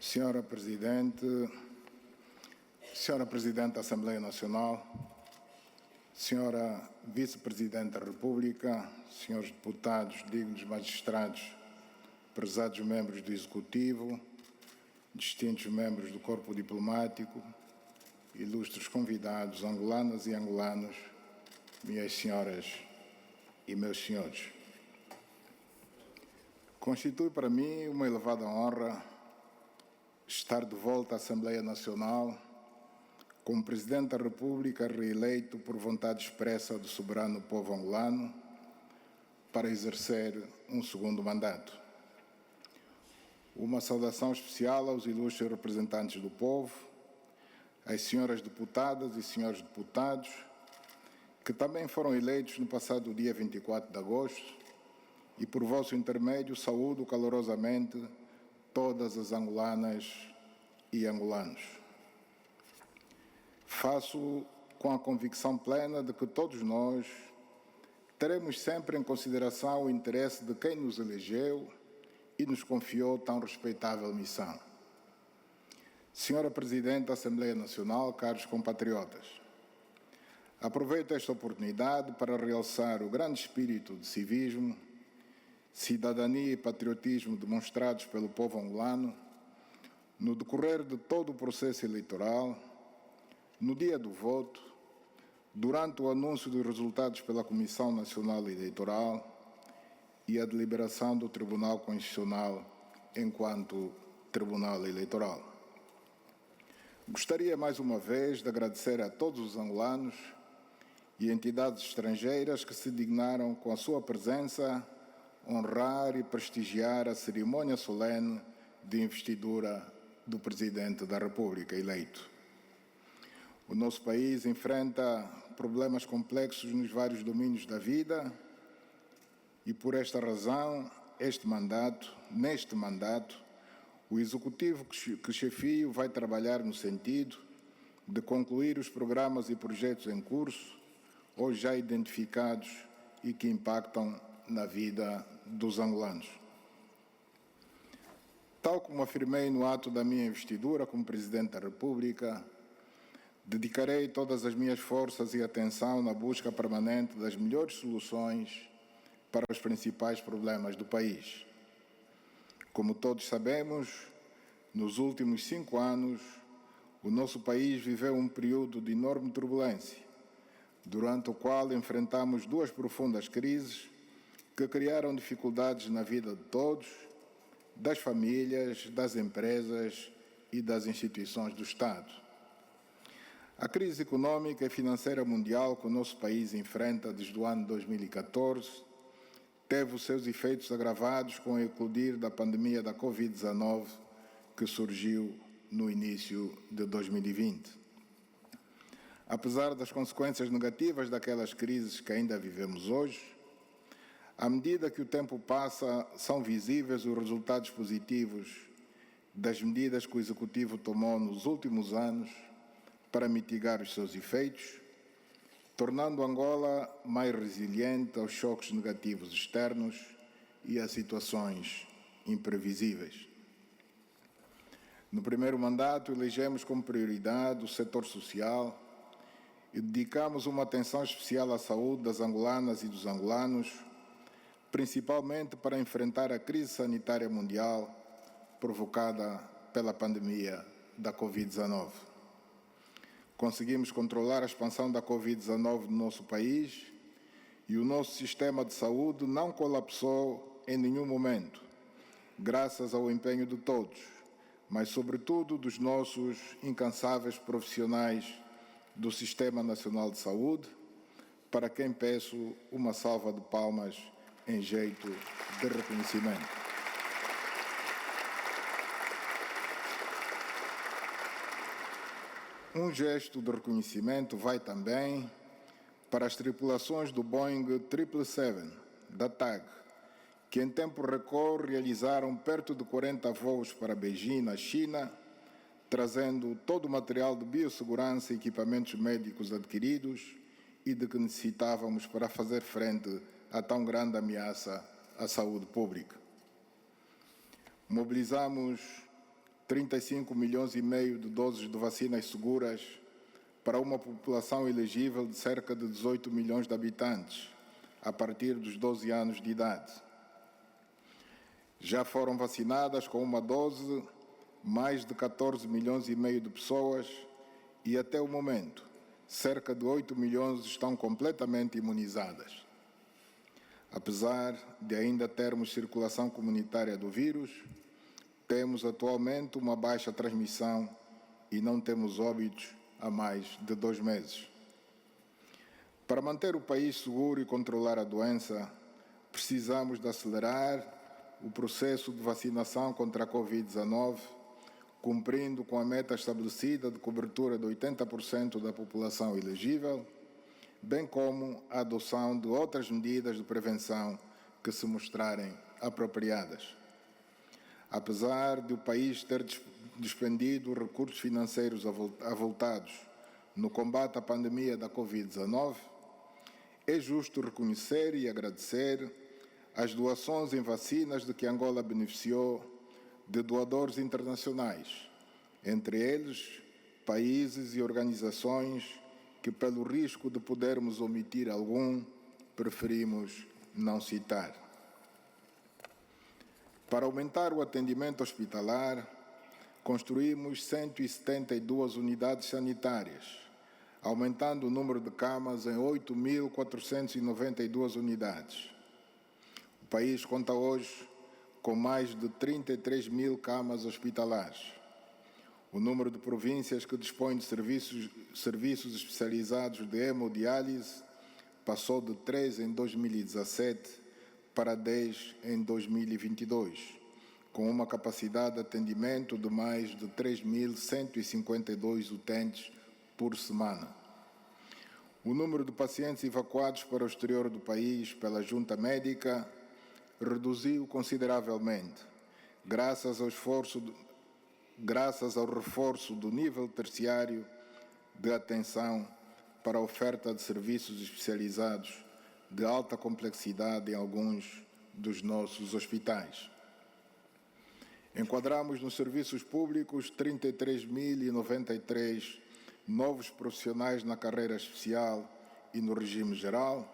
Senhora Presidente da Assembleia Nacional, Senhora Vice-Presidente da República, Senhores Deputados, dignos magistrados, prezados membros do Executivo, distintos membros do Corpo Diplomático, ilustres convidados, angolanas e angolanos, minhas senhoras e meus senhores. Constitui para mim uma elevada honra estar de volta à Assembleia Nacional como Presidente da República reeleito por vontade expressa do soberano povo angolano para exercer um segundo mandato. Uma saudação especial aos ilustres representantes do povo, às senhoras deputadas e senhores deputados, que também foram eleitos no passado dia 24 de agosto, e por vosso intermédio saúdo calorosamente todas as angolanas e angolanos. Faço com a convicção plena de que todos nós teremos sempre em consideração o interesse de quem nos elegeu e nos confiou tão respeitável missão. Senhora Presidente da Assembleia Nacional, caros compatriotas, aproveito esta oportunidade para realçar o grande espírito de civismo, cidadania e patriotismo demonstrados pelo povo angolano no decorrer de todo o processo eleitoral, no dia do voto, durante o anúncio dos resultados pela Comissão Nacional Eleitoral e a deliberação do Tribunal Constitucional enquanto Tribunal Eleitoral. Gostaria mais uma vez de agradecer a todos os angolanos e entidades estrangeiras que se dignaram com a sua presença honrar e prestigiar a cerimônia solene de investidura do Presidente da República eleito. O nosso país enfrenta problemas complexos nos vários domínios da vida e, por esta razão, neste mandato, o Executivo que chefio vai trabalhar no sentido de concluir os programas e projetos em curso ou já identificados e que impactam na vida dos angolanos. Tal como afirmei no ato da minha investidura como Presidente da República, dedicarei todas as minhas forças e atenção na busca permanente das melhores soluções para os principais problemas do país. Como todos sabemos, nos últimos 5 anos, o nosso país viveu um período de enorme turbulência, durante o qual enfrentamos 2 profundas crises que criaram dificuldades na vida de todos, das famílias, das empresas e das instituições do Estado. A crise econômica e financeira mundial que o nosso país enfrenta desde o ano 2014 teve os seus efeitos agravados com o eclodir da pandemia da Covid-19 que surgiu no início de 2020. Apesar das consequências negativas daquelas crises que ainda vivemos hoje, à medida que o tempo passa, são visíveis os resultados positivos das medidas que o Executivo tomou nos últimos anos para mitigar os seus efeitos, tornando Angola mais resiliente aos choques negativos externos e a situações imprevisíveis. No primeiro mandato, elegemos como prioridade o setor social e dedicamos uma atenção especial à saúde das angolanas e dos angolanos, principalmente para enfrentar a crise sanitária mundial provocada pela pandemia da Covid-19. Conseguimos controlar a expansão da Covid-19 no nosso país e o nosso sistema de saúde não colapsou em nenhum momento, graças ao empenho de todos, mas sobretudo dos nossos incansáveis profissionais do Sistema Nacional de Saúde, para quem peço uma salva de palmas em jeito de reconhecimento. Um gesto de reconhecimento vai também para as tripulações do Boeing 777 da TAG, que em tempo recorde realizaram perto de 40 voos para Beijing, na China, trazendo todo o material de biossegurança e equipamentos médicos adquiridos e de que necessitávamos para fazer frente a tão grande ameaça à saúde pública. Mobilizamos 35 milhões e meio de doses de vacinas seguras para uma população elegível de cerca de 18 milhões de habitantes, a partir dos 12 anos de idade. Já foram vacinadas com uma dose mais de 14 milhões e meio de pessoas e, até o momento, cerca de 8 milhões estão completamente imunizadas. Apesar de ainda termos circulação comunitária do vírus, temos atualmente uma baixa transmissão e não temos óbitos há mais de 2 meses. Para manter o país seguro e controlar a doença, precisamos de acelerar o processo de vacinação contra a Covid-19, cumprindo com a meta estabelecida de cobertura de 80% da população elegível, bem como a adoção de outras medidas de prevenção que se mostrarem apropriadas. Apesar de o país ter despendido recursos financeiros avultados no combate à pandemia da Covid-19, é justo reconhecer e agradecer as doações em vacinas de que Angola beneficiou de doadores internacionais, entre eles países e organizações que, pelo risco de podermos omitir algum, preferimos não citar. Para aumentar o atendimento hospitalar, construímos 172 unidades sanitárias, aumentando o número de camas em 8.492 unidades. O país conta hoje com mais de 33 mil camas hospitalares. O número de províncias que dispõem de serviços especializados de hemodiálise passou de 3 em 2017 para 10 em 2022, com uma capacidade de atendimento de mais de 3.152 utentes por semana. O número de pacientes evacuados para o exterior do país pela junta médica reduziu consideravelmente, graças ao reforço do nível terciário de atenção para a oferta de serviços especializados de alta complexidade em alguns dos nossos hospitais. Enquadramos nos serviços públicos 33.093 novos profissionais na carreira especial e no regime geral,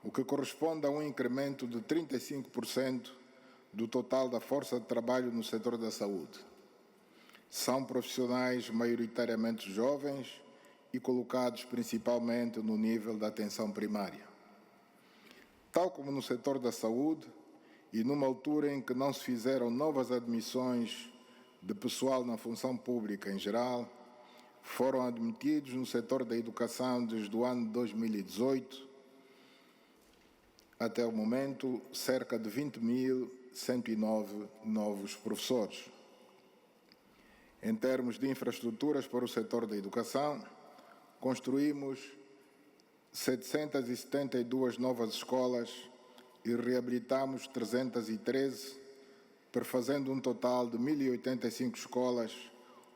o que corresponde a um incremento de 35% do total da força de trabalho no setor da saúde. São profissionais maioritariamente jovens e colocados principalmente no nível da atenção primária. Tal como no setor da saúde, e numa altura em que não se fizeram novas admissões de pessoal na função pública em geral, foram admitidos no setor da educação desde o ano de 2018 até o momento cerca de 20.109 novos professores. Em termos de infraestruturas para o setor da educação, construímos 772 novas escolas e reabilitamos 313, perfazendo um total de 1.085 escolas,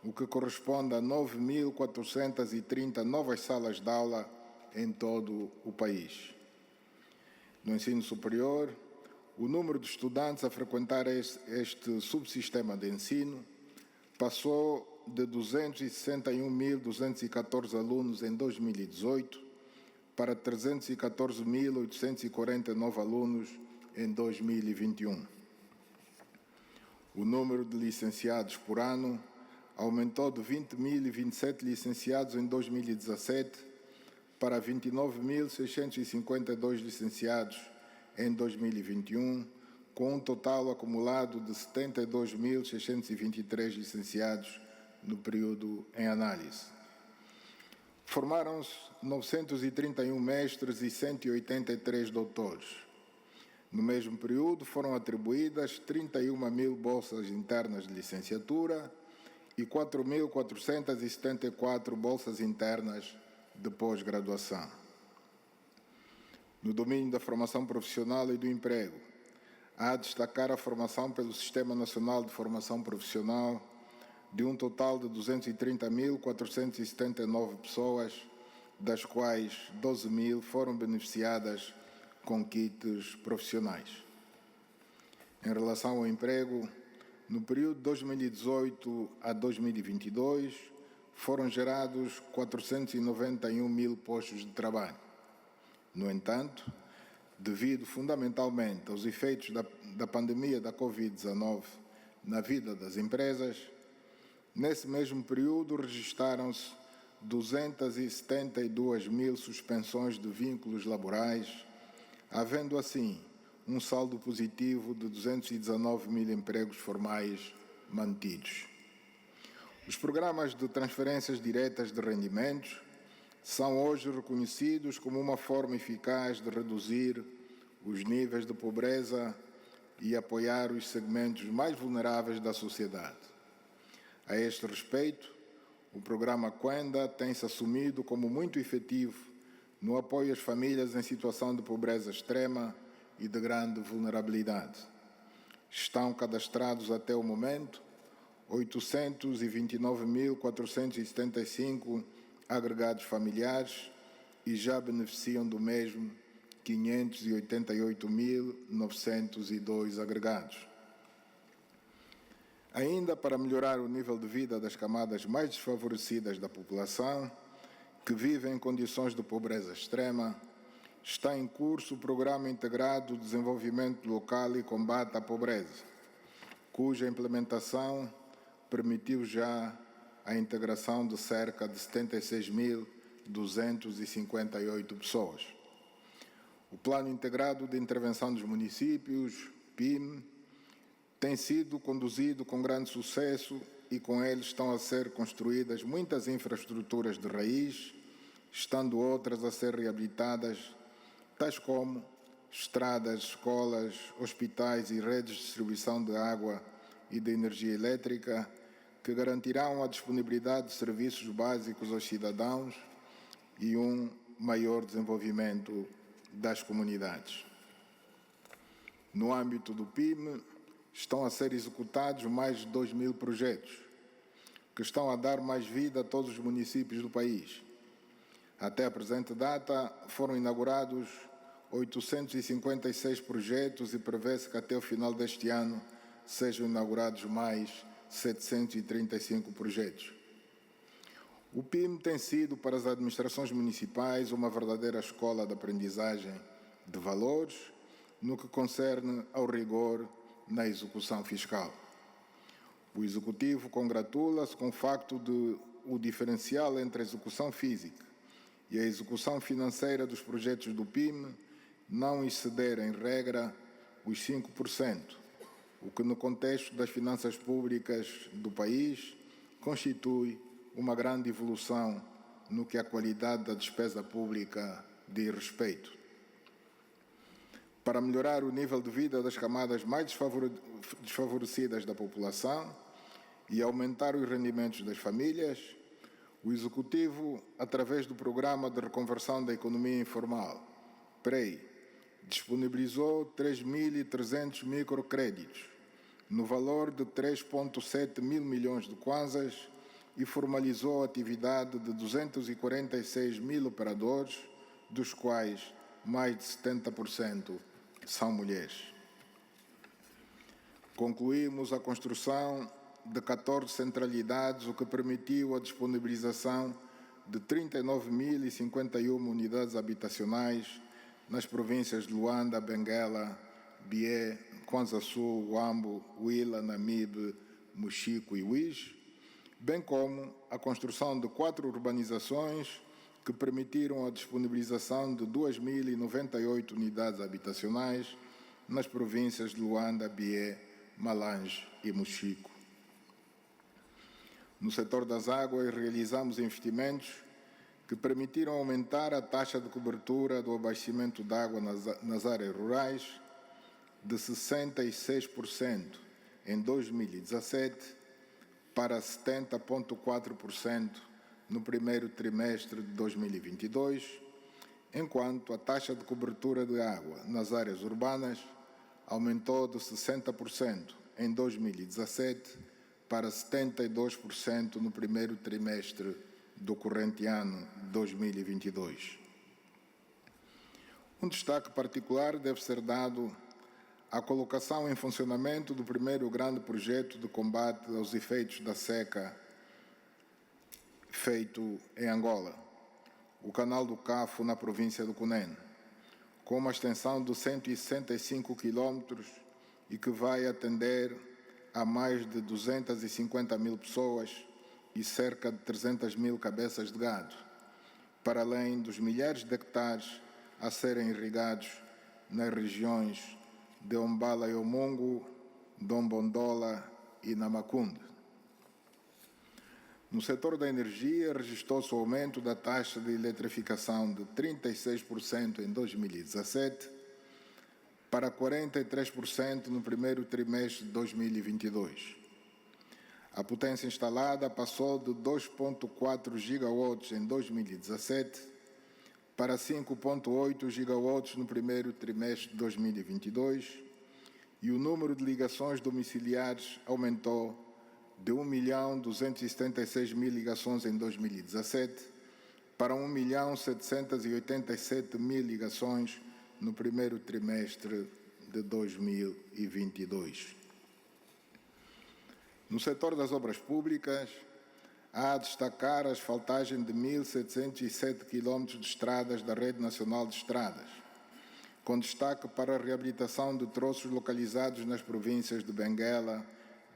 o que corresponde a 9.430 novas salas de aula em todo o país. No ensino superior, o número de estudantes a frequentar este subsistema de ensino passou de 261.214 alunos em 2018 para 314.849 alunos em 2021. O número de licenciados por ano aumentou de 20.027 licenciados em 2017 para 29.652 licenciados em 2021, com um total acumulado de 72.623 licenciados no período em análise. Formaram-se 931 mestres e 183 doutores. No mesmo período, foram atribuídas 31.000 bolsas internas de licenciatura e 4.474 bolsas internas de pós-graduação. No domínio da formação profissional e do emprego, há a destacar a formação pelo Sistema Nacional de Formação Profissional de um total de 230.479 pessoas, das quais 12.000 foram beneficiadas com kits profissionais. Em relação ao emprego, No período de 2018 a 2022, foram gerados 491 mil postos de trabalho. No entanto, devido fundamentalmente aos efeitos da pandemia da Covid-19 na vida das empresas, nesse mesmo período registaram-se 272 mil suspensões de vínculos laborais, havendo assim um saldo positivo de 219 mil empregos formais mantidos. Os programas de transferências diretas de rendimentos são hoje reconhecidos como uma forma eficaz de reduzir os níveis de pobreza e apoiar os segmentos mais vulneráveis da sociedade. A este respeito, o programa Quenda tem-se assumido como muito efetivo no apoio às famílias em situação de pobreza extrema e de grande vulnerabilidade. Estão cadastrados até o momento 829.475 agregados familiares e já beneficiam do mesmo 588.902 agregados. Ainda para melhorar o nível de vida das camadas mais desfavorecidas da população, que vivem em condições de pobreza extrema, está em curso o Programa Integrado de Desenvolvimento Local e Combate à Pobreza, cuja implementação permitiu já a integração de cerca de 76.258 pessoas. O Plano Integrado de Intervenção dos Municípios, PIM, tem sido conduzido com grande sucesso e com ele estão a ser construídas muitas infraestruturas de raiz, estando outras a ser reabilitadas, tais como estradas, escolas, hospitais e redes de distribuição de água e de energia elétrica, que garantirão a disponibilidade de serviços básicos aos cidadãos e um maior desenvolvimento das comunidades. No âmbito do PIM, estão a ser executados mais de 2.000 projetos, que estão a dar mais vida a todos os municípios do país. Até a presente data, foram inaugurados 856 projetos e prevê-se que até o final deste ano sejam inaugurados mais 735 projetos. O PIM tem sido para as administrações municipais uma verdadeira escola de aprendizagem de valores no que concerne ao rigor na execução fiscal. O Executivo congratula-se com o facto de o diferencial entre a execução física e a execução financeira dos projetos do PIM não exceder, em regra, os 5%, o que, no contexto das finanças públicas do país, constitui uma grande evolução no que a qualidade da despesa pública diz respeito. Para melhorar o nível de vida das camadas mais desfavorecidas da população e aumentar os rendimentos das famílias, o Executivo, através do Programa de Reconversão da Economia Informal, PREI, disponibilizou 3.300 microcréditos, no valor de 3,7 mil milhões de kwanzas, e formalizou a atividade de 246 mil operadores, dos quais mais de 70% são mulheres. Concluímos a construção de 14 centralidades, o que permitiu a disponibilização de 39.051 unidades habitacionais nas províncias de Luanda, Benguela, Bié, Kwanza Sul, Huambo, Huila, Namibe, Mochico e Uís, bem como a construção de 4 urbanizações que permitiram a disponibilização de 2.098 unidades habitacionais nas províncias de Luanda, Bié, Malange e Mochico. No setor das águas, realizamos investimentos que permitiram aumentar a taxa de cobertura do abastecimento de água nas áreas rurais de 66% em 2017 para 70,4% no primeiro trimestre de 2022, enquanto a taxa de cobertura de água nas áreas urbanas aumentou de 60% em 2017 para 72% no primeiro trimestre do corrente ano 2022. Um destaque particular deve ser dado a colocação em funcionamento do primeiro grande projeto de combate aos efeitos da seca feito em Angola, o Canal do Cafo, na província do Cunene, com uma extensão de 165 quilômetros e que vai atender a mais de 250 mil pessoas e cerca de 300 mil cabeças de gado, para além dos milhares de hectares a serem irrigados nas regiões de Ombala e Omungo, Dombondola e Namacunde. No setor da energia, registrou-se o aumento da taxa de eletrificação de 36% em 2017 para 43% no primeiro trimestre de 2022. A potência instalada passou de 2,4 gigawatts em 2017 para 5,8 gigawatts no primeiro trimestre de 2022 e o número de ligações domiciliares aumentou de 1.276.000 ligações em 2017 para 1.787.000 ligações no primeiro trimestre de 2022. No setor das obras públicas, há a destacar a asfaltagem de 1.707 quilômetros de estradas da Rede Nacional de Estradas, com destaque para a reabilitação de troços localizados nas províncias de Benguela,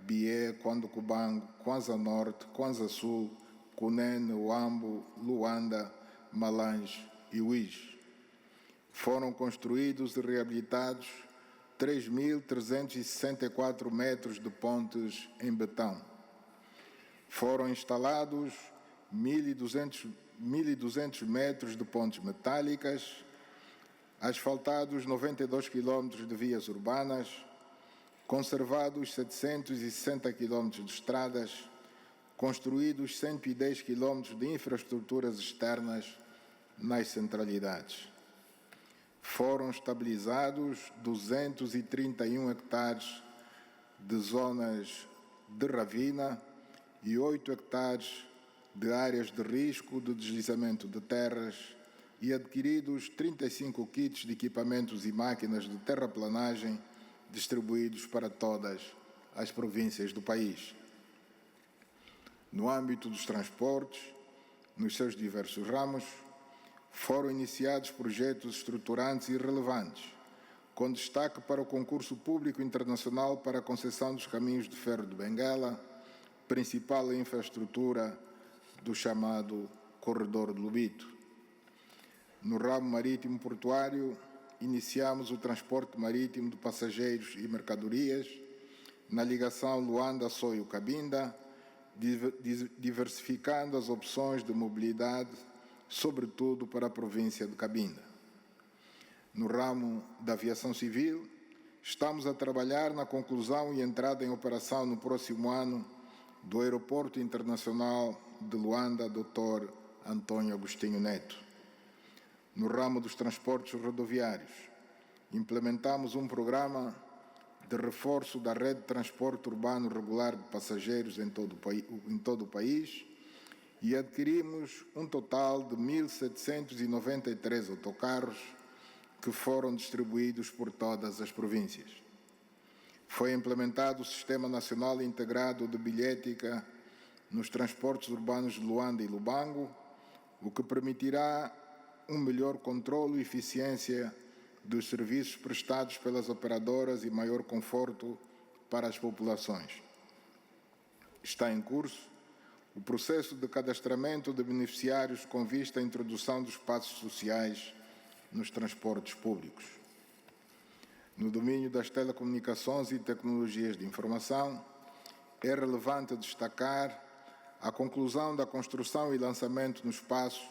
Bié, Quando Cubango, Kwanza Norte, Kwanza Sul, Cunene, Huambo, Luanda, Malange e Uís. Foram construídos e reabilitados 3.364 metros de pontes em betão. Foram instalados 1.200 metros de pontes metálicas, asfaltados 92 quilômetros de vias urbanas, conservados 760 quilômetros de estradas, construídos 110 quilômetros de infraestruturas externas nas centralidades. Foram estabilizados 231 hectares de zonas de ravina e 8 hectares de áreas de risco de deslizamento de terras e adquiridos 35 kits de equipamentos e máquinas de terraplanagem distribuídos para todas as províncias do país. No âmbito dos transportes, nos seus diversos ramos, foram iniciados projetos estruturantes e relevantes, com destaque para o concurso público internacional para a concessão dos caminhos de ferro de Benguela, principal infraestrutura do chamado Corredor de Lobito. No ramo marítimo portuário, iniciamos o transporte marítimo de passageiros e mercadorias na ligação Luanda-Soio-Cabinda, diversificando as opções de mobilidade, sobretudo para a província de Cabinda. No ramo da aviação civil, estamos a trabalhar na conclusão e entrada em operação no próximo ano do Aeroporto Internacional de Luanda, Dr. Antônio Agostinho Neto. No ramo dos transportes rodoviários, implementamos um programa de reforço da rede de transporte urbano regular de passageiros em todo o país e adquirimos um total de 1.793 autocarros que foram distribuídos por todas as províncias. Foi implementado o Sistema Nacional Integrado de Bilhética nos transportes urbanos de Luanda e Lubango, o que permitirá um melhor controle e eficiência dos serviços prestados pelas operadoras e maior conforto para as populações. Está em curso o processo de cadastramento de beneficiários com vista à introdução dos passos sociais nos transportes públicos. No domínio das telecomunicações e tecnologias de informação, é relevante destacar a conclusão da construção e lançamento no espaço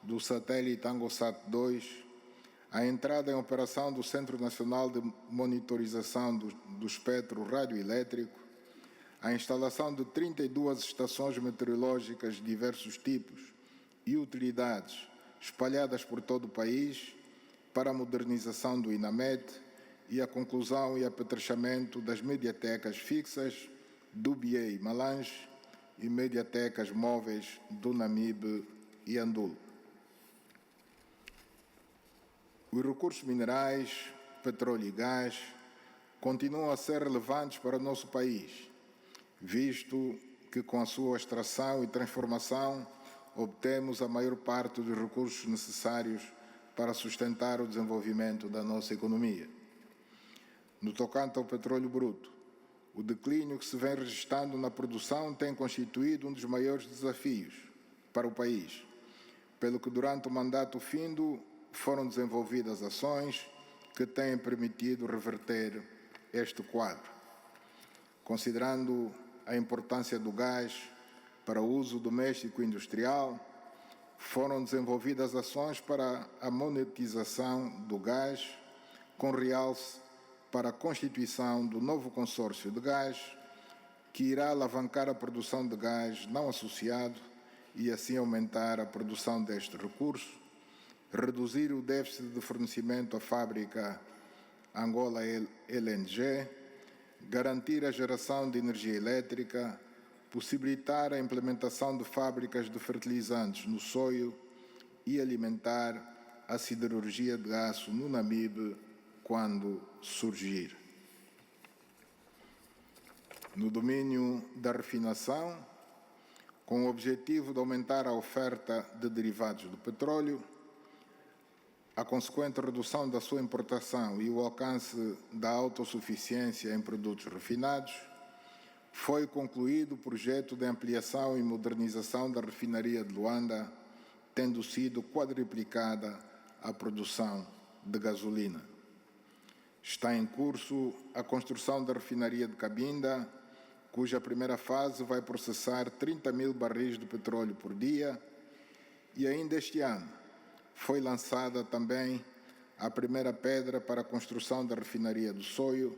do satélite ANGOSAT 2, a entrada em operação do Centro Nacional de Monitorização do Espectro Radioelétrico, a instalação de 32 estações meteorológicas de diversos tipos e utilidades espalhadas por todo o país para a modernização do INAMET e a conclusão e apetrechamento das mediatecas fixas do Bié e Malange e mediatecas móveis do Namibe e Andulo. Os recursos minerais, petróleo e gás continuam a ser relevantes para o nosso país, visto que com a sua extração e transformação obtemos a maior parte dos recursos necessários para sustentar o desenvolvimento da nossa economia. No tocante ao petróleo bruto, o declínio que se vem registrando na produção tem constituído um dos maiores desafios para o país, pelo que durante o mandato findo foram desenvolvidas ações que têm permitido reverter este quadro. Considerando a importância do gás para o uso doméstico e industrial, foram desenvolvidas ações para a monetização do gás, com realce para a constituição do novo consórcio de gás, que irá alavancar a produção de gás não associado e assim aumentar a produção deste recurso, reduzir o déficit de fornecimento à fábrica Angola LNG, garantir a geração de energia elétrica, possibilitar a implementação de fábricas de fertilizantes no soio e alimentar a siderurgia de aço no Namibe quando surgir. No domínio da refinação, com o objetivo de aumentar a oferta de derivados do petróleo, a consequente redução da sua importação e o alcance da autossuficiência em produtos refinados, foi concluído o projeto de ampliação e modernização da refinaria de Luanda, tendo sido quadruplicada a produção de gasolina. Está em curso a construção da refinaria de Cabinda, cuja primeira fase vai processar 30 mil barris de petróleo por dia, e ainda este ano foi lançada também a primeira pedra para a construção da refinaria do Soio,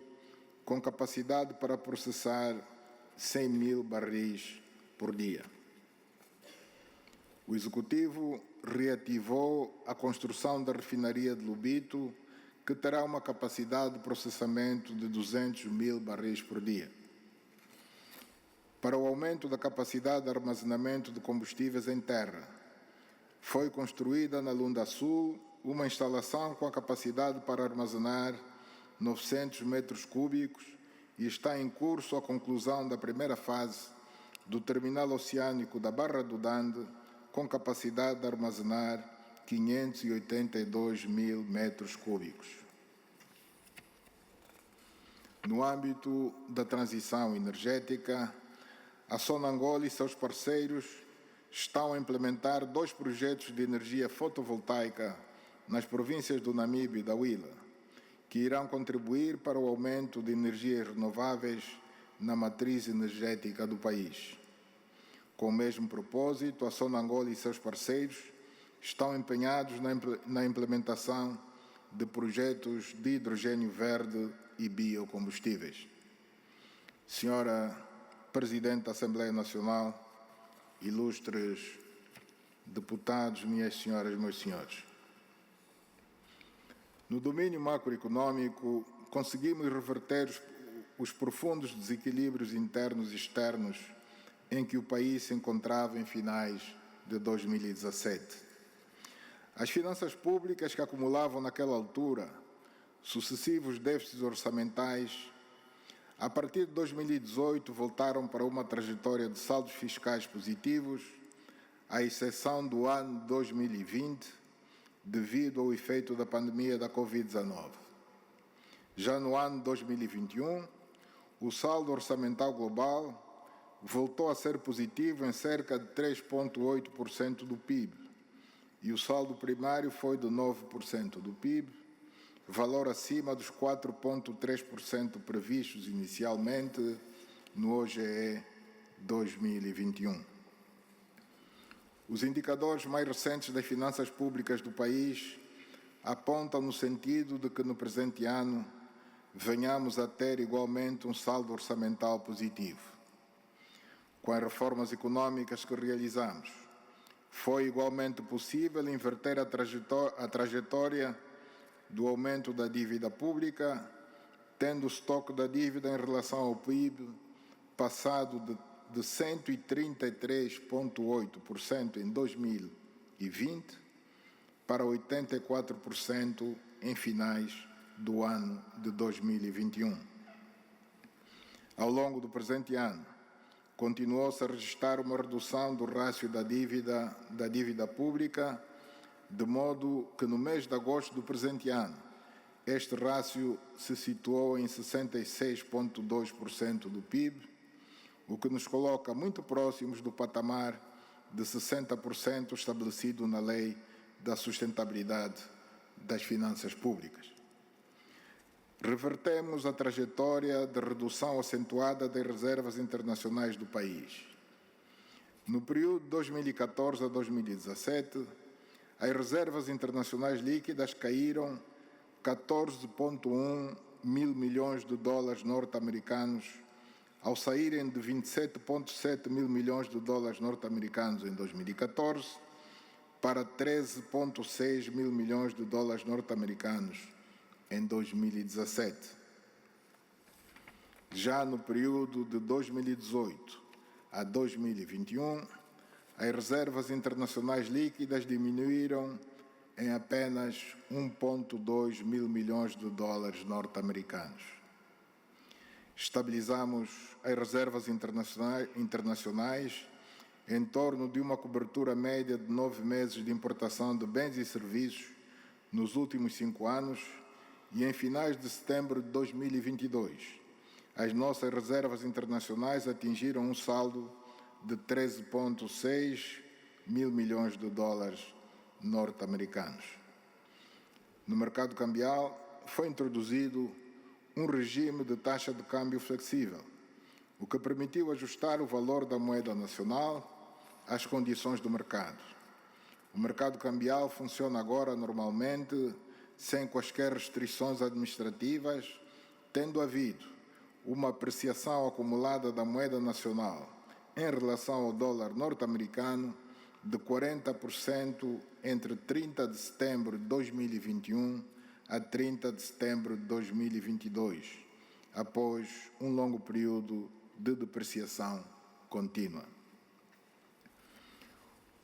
com capacidade para processar 100 mil barris por dia. O Executivo reativou a construção da refinaria de Lubito, que terá uma capacidade de processamento de 200 mil barris por dia. Para o aumento da capacidade de armazenamento de combustíveis em terra, foi construída na Lunda Sul uma instalação com a capacidade para armazenar 900 metros cúbicos e está em curso a conclusão da primeira fase do terminal oceânico da Barra do Dande, com capacidade de armazenar 582 mil metros cúbicos. No âmbito da transição energética, a Sonangol e seus parceiros estão a implementar 2 projetos de energia fotovoltaica nas províncias do Namibe e da Huila, que irão contribuir para o aumento de energias renováveis na matriz energética do país. Com o mesmo propósito, a Sonangol e seus parceiros estão empenhados na implementação de projetos de hidrogênio verde e biocombustíveis. Senhora Presidente da Assembleia Nacional, ilustres deputados, minhas senhoras, meus senhores, no domínio macroeconômico, conseguimos reverter os profundos desequilíbrios internos e externos em que o país se encontrava em finais de 2017. As finanças públicas, que acumulavam naquela altura sucessivos déficits orçamentais, a partir de 2018 voltaram para uma trajetória de saldos fiscais positivos, à exceção do ano 2020, devido ao efeito da pandemia da Covid-19. Já no ano 2021, o saldo orçamental global voltou a ser positivo em cerca de 3,8% do PIB, e o saldo primário foi de 9% do PIB, valor acima dos 4,3% previstos inicialmente no OGE 2021. Os indicadores mais recentes das finanças públicas do país apontam no sentido de que no presente ano venhamos a ter igualmente um saldo orçamental positivo. Com as reformas econômicas que realizamos, foi igualmente possível inverter a trajetória do aumento da dívida pública, tendo o estoque da dívida em relação ao PIB passado de 133,8% em 2020 para 84% em finais do ano de 2021. Ao longo do presente ano, continuou-se a registrar uma redução do rácio da dívida pública, de modo que no mês de agosto do presente ano, este rácio se situou em 66,2% do PIB, o que nos coloca muito próximos do patamar de 60% estabelecido na Lei da Sustentabilidade das Finanças Públicas. Revertemos a trajetória de redução acentuada das reservas internacionais do país. No período de 2014 a 2017, as reservas internacionais líquidas caíram 14,1 mil milhões de dólares norte-americanos, ao saírem de 27,7 mil milhões de dólares norte-americanos em 2014 para 13,6 mil milhões de dólares norte-americanos em 2017. Já no período de 2018 a 2021, as reservas internacionais líquidas diminuíram em apenas 1,2 mil milhões de dólares norte-americanos. Estabilizamos as reservas internacionais em torno de uma cobertura média de 9 meses de importação de bens e serviços nos últimos 5 anos, e em finais de setembro de 2022, as nossas reservas internacionais atingiram um saldo de 13,6 mil milhões de dólares norte-americanos. No mercado cambial, foi introduzido um regime de taxa de câmbio flexível, o que permitiu ajustar o valor da moeda nacional às condições do mercado. O mercado cambial funciona agora normalmente sem quaisquer restrições administrativas, tendo havido uma apreciação acumulada da moeda nacional em relação ao dólar norte-americano de 40% entre 30 de setembro de 2021 a 30 de setembro de 2022, após um longo período de depreciação contínua.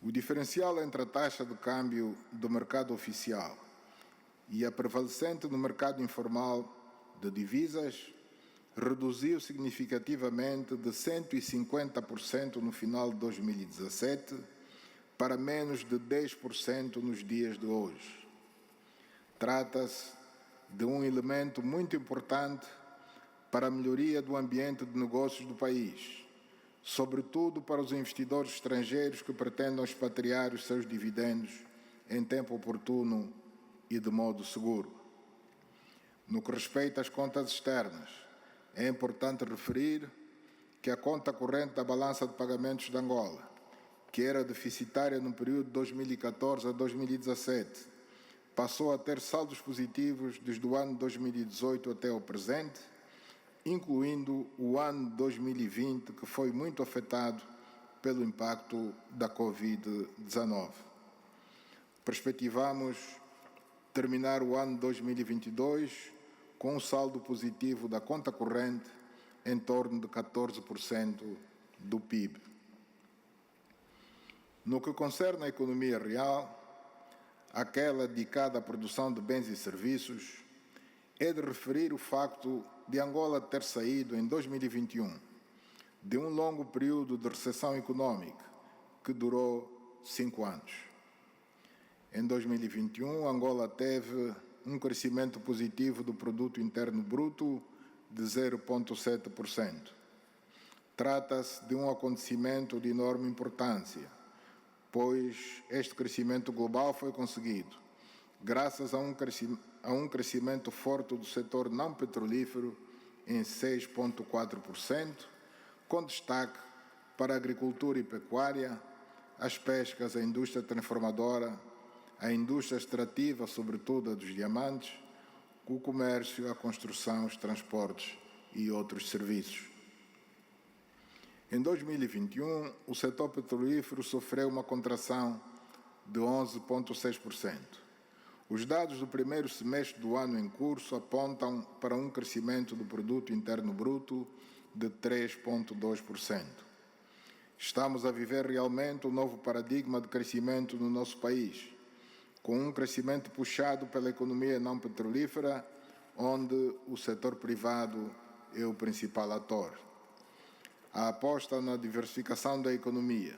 O diferencial entre a taxa de câmbio do mercado oficial e a prevalecente no mercado informal de divisas reduziu significativamente de 150% no final de 2017 para menos de 10% nos dias de hoje. Trata-se de um elemento muito importante para a melhoria do ambiente de negócios do país, sobretudo para os investidores estrangeiros que pretendam expatriar os seus dividendos em tempo oportuno e de modo seguro. No que respeita às contas externas, é importante referir que a conta corrente da balança de pagamentos de Angola, que era deficitária no período de 2014 a 2017, passou a ter saldos positivos desde o ano 2018 até o presente, incluindo o ano de 2020, que foi muito afetado pelo impacto da Covid-19. Perspectivamos terminar o ano de 2022 com um saldo positivo da conta corrente em torno de 14% do PIB. No que concerne à economia real, aquela dedicada à produção de bens e serviços, é de referir o facto de Angola ter saído em 2021 de um longo período de recessão econômica que durou 5 anos. Em 2021, Angola teve um crescimento positivo do Produto Interno Bruto de 0,7%. Trata-se de um acontecimento de enorme importância, pois este crescimento global foi conseguido graças a um crescimento forte do setor não petrolífero em 6,4%, com destaque para a agricultura e pecuária, as pescas, a indústria transformadora, a indústria extrativa, sobretudo a dos diamantes, o comércio, a construção, os transportes e outros serviços. Em 2021, o setor petrolífero sofreu uma contração de 11,6%. Os dados do primeiro semestre do ano em curso apontam para um crescimento do Produto Interno Bruto de 3,2%. Estamos a viver realmente um novo paradigma de crescimento no nosso país, com um crescimento puxado pela economia não petrolífera, onde o setor privado é o principal ator. A aposta na diversificação da economia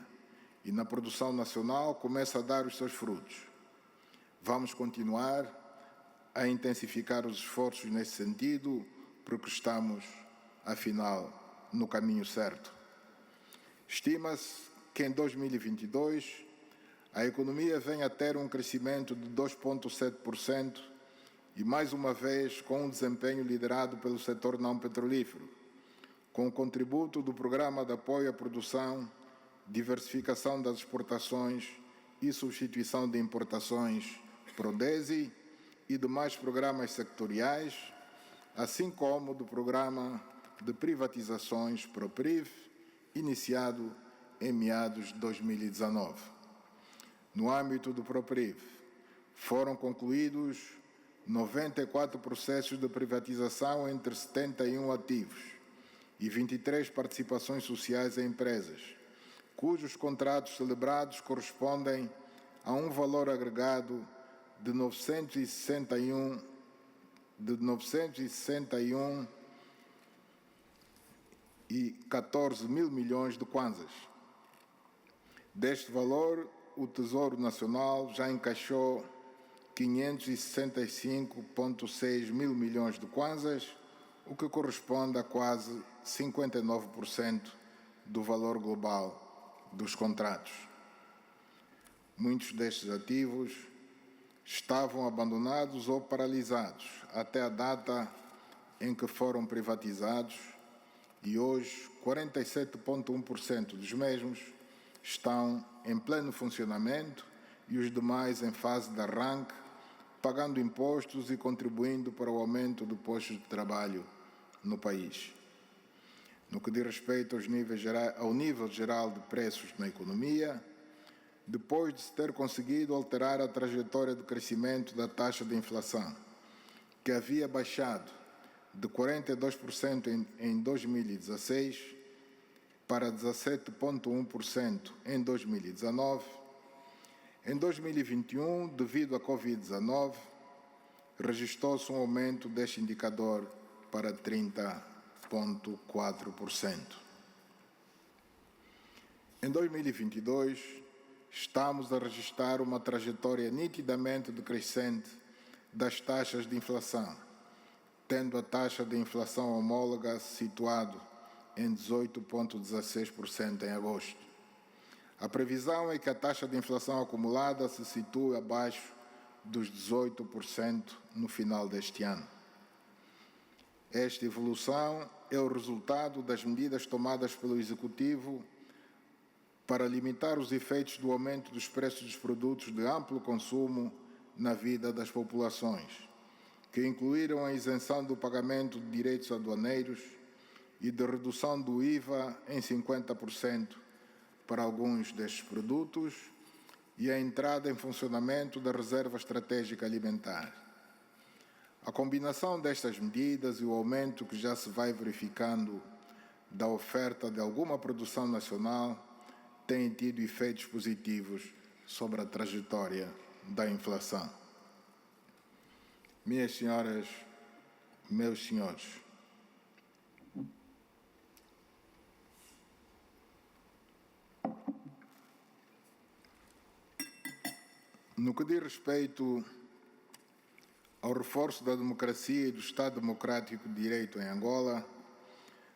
e na produção nacional começa a dar os seus frutos. Vamos continuar a intensificar os esforços nesse sentido, porque estamos, afinal, no caminho certo. Estima-se que em 2022 a economia venha a ter um crescimento de 2,7% e, mais uma vez, com um desempenho liderado pelo setor não petrolífero, com o contributo do Programa de Apoio à Produção, Diversificação das Exportações e Substituição de Importações, PRODESI, e demais programas sectoriais, assim como do Programa de Privatizações, PROPRIV, iniciado em meados de 2019. No âmbito do PROPRIV, foram concluídos 94 processos de privatização entre 71 ativos e 23 participações sociais em empresas, cujos contratos celebrados correspondem a um valor agregado de 961,14 mil milhões de kwanzas. Deste valor, o Tesouro Nacional já encaixou 565,6 mil milhões de kwanzas, o que corresponde a quase 59% do valor global dos contratos. Muitos destes ativos estavam abandonados ou paralisados até a data em que foram privatizados e hoje 47,1% dos mesmos estão em pleno funcionamento e os demais em fase de arranque, pagando impostos e contribuindo para o aumento do posto de trabalho no país. No que diz respeito ao nível geral de preços na economia, depois de se ter conseguido alterar a trajetória de crescimento da taxa de inflação, que havia baixado de 42% em 2016 para 17,1% em 2019, em 2021, devido à Covid-19, registrou-se um aumento deste indicador para 30,4%. Em 2022, estamos a registrar uma trajetória nitidamente decrescente das taxas de inflação, tendo a taxa de inflação homóloga situado em 18,16% em agosto. A previsão é que a taxa de inflação acumulada se situe abaixo dos 18% no final deste ano. Esta evolução é o resultado das medidas tomadas pelo Executivo para limitar os efeitos do aumento dos preços dos produtos de amplo consumo na vida das populações, que incluíram a isenção do pagamento de direitos aduaneiros e de redução do IVA em 50% para alguns destes produtos e a entrada em funcionamento da Reserva Estratégica Alimentar. A combinação destas medidas e o aumento que já se vai verificando da oferta de alguma produção nacional têm tido efeitos positivos sobre a trajetória da inflação. Minhas senhoras, meus senhores, no que diz respeito ao reforço da democracia e do Estado Democrático de Direito em Angola,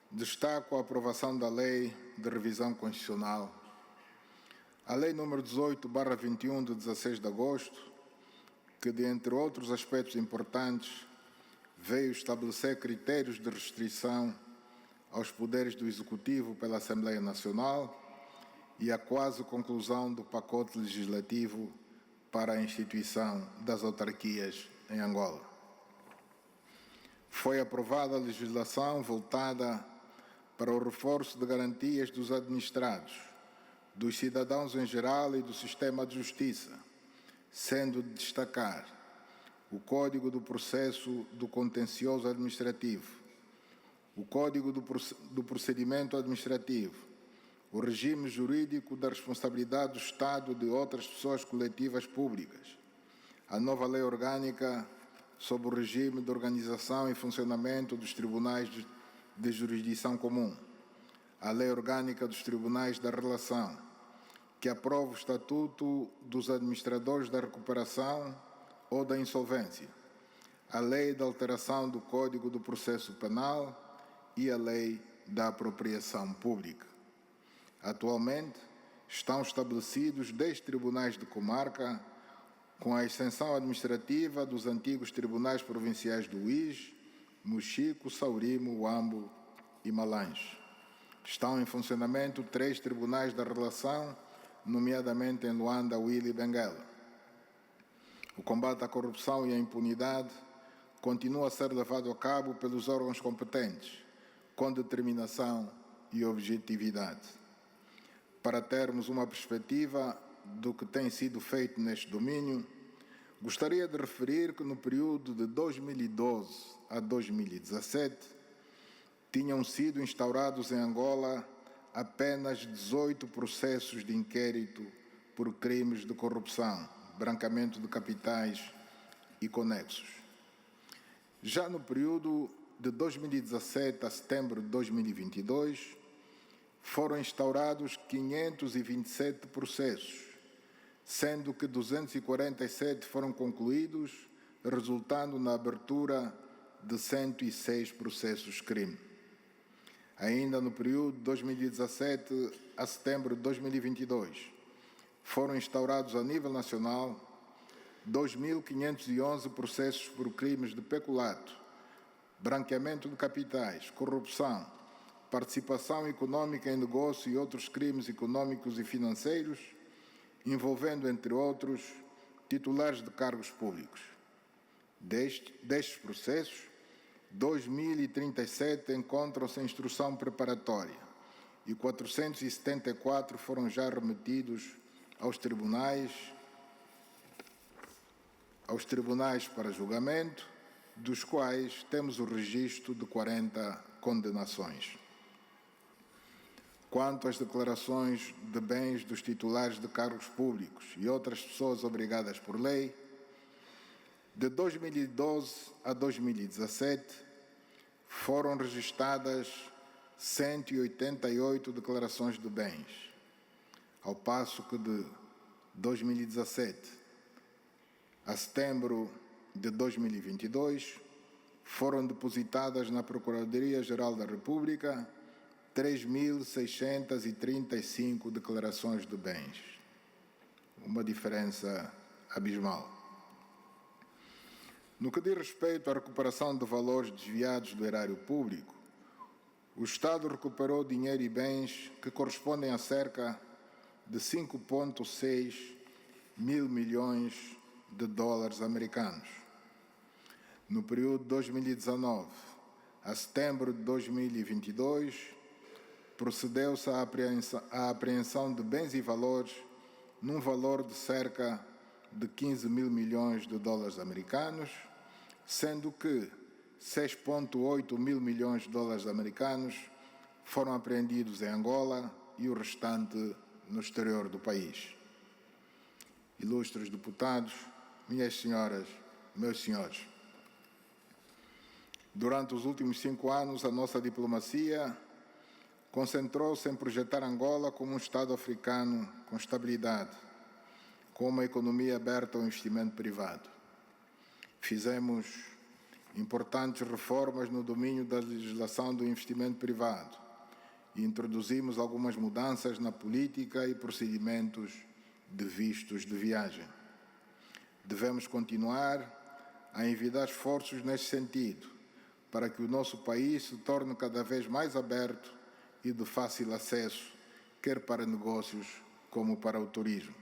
destaco a aprovação da Lei de Revisão Constitucional, a Lei nº 18/21, de 16 de agosto, que, dentre outros aspectos importantes, veio estabelecer critérios de restrição aos poderes do Executivo pela Assembleia Nacional e a quase conclusão do pacote legislativo para a instituição das autarquias em Angola. Foi aprovada a legislação voltada para o reforço de garantias dos administrados, dos cidadãos em geral e do sistema de justiça, sendo de destacar o Código do Processo do Contencioso Administrativo, o Código do Procedimento Administrativo, o regime jurídico da responsabilidade do Estado e de outras pessoas coletivas públicas, a nova Lei Orgânica sobre o regime de organização e funcionamento dos tribunais de jurisdição comum, a Lei Orgânica dos Tribunais da Relação, que aprova o Estatuto dos Administradores da Recuperação ou da Insolvência, a Lei de Alteração do Código do Processo Penal e a Lei da Apropriação Pública. Atualmente, estão estabelecidos 10 tribunais de comarca, com a extensão administrativa dos antigos tribunais provinciais do Uís, Mochico, Saurimo, Huambo e Malange. Estão em funcionamento 3 tribunais da relação, nomeadamente em Luanda, Huila e Benguela. O combate à corrupção e à impunidade continua a ser levado a cabo pelos órgãos competentes, com determinação e objetividade. Para termos uma perspectiva do que tem sido feito neste domínio, gostaria de referir que no período de 2012 a 2017 tinham sido instaurados em Angola apenas 18 processos de inquérito por crimes de corrupção, branqueamento de capitais e conexos. Já no período de 2017 a setembro de 2022, foram instaurados 527 processos, sendo que 247 foram concluídos, resultando na abertura de 106 processos crime. Ainda no período de 2017 a setembro de 2022, foram instaurados a nível nacional 2.511 processos por crimes de peculato, branqueamento de capitais, corrupção, participação econômica em negócio e outros crimes econômicos e financeiros, envolvendo, entre outros, titulares de cargos públicos. Destes processos, 2.037 encontram-se em instrução preparatória e 474 foram já remetidos aos tribunais para julgamento, dos quais temos o registro de 40 condenações. Quanto às declarações de bens dos titulares de cargos públicos e outras pessoas obrigadas por lei, de 2012 a 2017 foram registradas 188 declarações de bens, ao passo que de 2017 a setembro de 2022 foram depositadas na Procuradoria-Geral da República 3.635 declarações de bens, uma diferença abismal. No que diz respeito à recuperação de valores desviados do erário público, o Estado recuperou dinheiro e bens que correspondem a cerca de 5,6 mil milhões de dólares americanos. No período de 2019 a setembro de 2022, procedeu-se à apreensão de bens e valores num valor de cerca de 15 mil milhões de dólares americanos, sendo que 6,8 mil milhões de dólares americanos foram apreendidos em Angola e o restante no exterior do país. Ilustres deputados, minhas senhoras, meus senhores, durante os últimos 5 anos, a nossa diplomacia concentrou-se em projetar Angola como um Estado africano com estabilidade, com uma economia aberta ao investimento privado. Fizemos importantes reformas no domínio da legislação do investimento privado e introduzimos algumas mudanças na política e procedimentos de vistos de viagem. Devemos continuar a envidar esforços neste sentido, para que o nosso país se torne cada vez mais aberto e de fácil acesso, quer para negócios como para o turismo.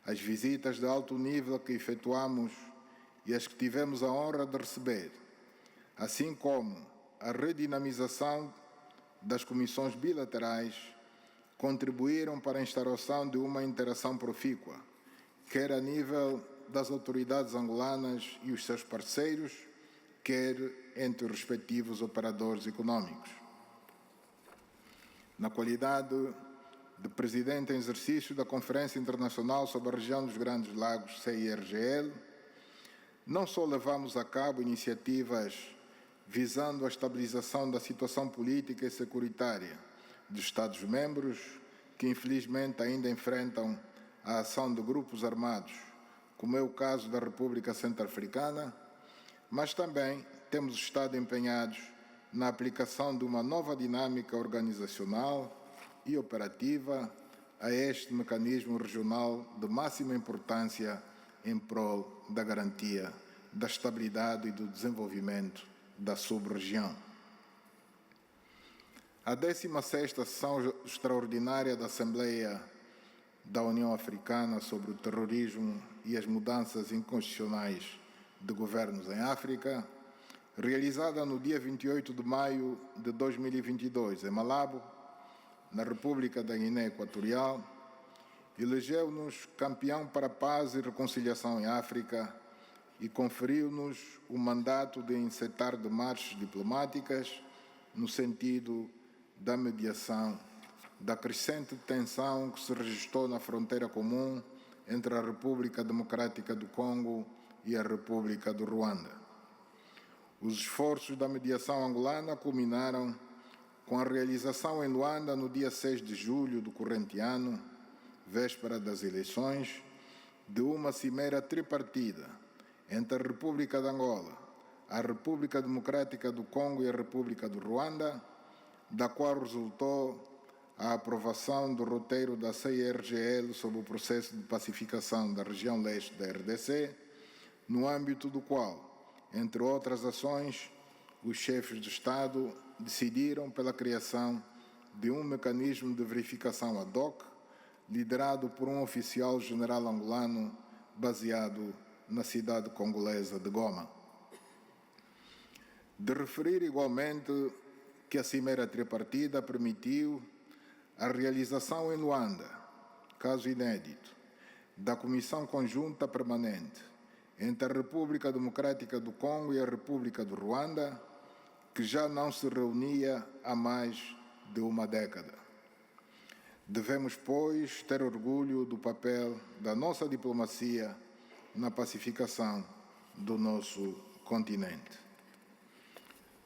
As visitas de alto nível que efetuamos e as que tivemos a honra de receber, assim como a redinamização das comissões bilaterais, contribuíram para a instauração de uma interação profícua, quer a nível das autoridades angolanas e os seus parceiros, quer entre os respectivos operadores econômicos. Na qualidade de presidente em exercício da Conferência Internacional sobre a Região dos Grandes Lagos, CIRGL, não só levamos a cabo iniciativas visando a estabilização da situação política e securitária dos Estados-membros, que infelizmente ainda enfrentam a ação de grupos armados, como é o caso da República Centro-Africana, mas também temos estado empenhados na aplicação de uma nova dinâmica organizacional e operativa a este mecanismo regional de máxima importância em prol da garantia da estabilidade e do desenvolvimento da sub-região. A 16ª Sessão Extraordinária da Assembleia da União Africana sobre o Terrorismo e as Mudanças Inconstitucionais de Governos em África, realizada no dia 28 de maio de 2022, em Malabo, na República da Guiné Equatorial, elegeu-nos campeão para a paz e reconciliação em África e conferiu-nos o mandato de encetar demarches diplomáticas no sentido da mediação da crescente tensão que se registrou na fronteira comum entre a República Democrática do Congo e a República do Ruanda. Os esforços da mediação angolana culminaram com a realização em Luanda, no dia 6 de julho do corrente ano, véspera das eleições, de uma cimeira tripartida entre a República de Angola, a República Democrática do Congo e a República do Ruanda, da qual resultou a aprovação do roteiro da CIRGL sobre o processo de pacificação da região leste da RDC, no âmbito do qual, entre outras ações, os chefes de Estado decidiram pela criação de um mecanismo de verificação ad hoc, liderado por um oficial general angolano baseado na cidade congolesa de Goma. De referir igualmente que a cimeira tripartida permitiu a realização em Luanda, caso inédito, da Comissão Conjunta Permanente entre a República Democrática do Congo e a República do Ruanda, que já não se reunia há mais de uma década. Devemos, pois, ter orgulho do papel da nossa diplomacia na pacificação do nosso continente.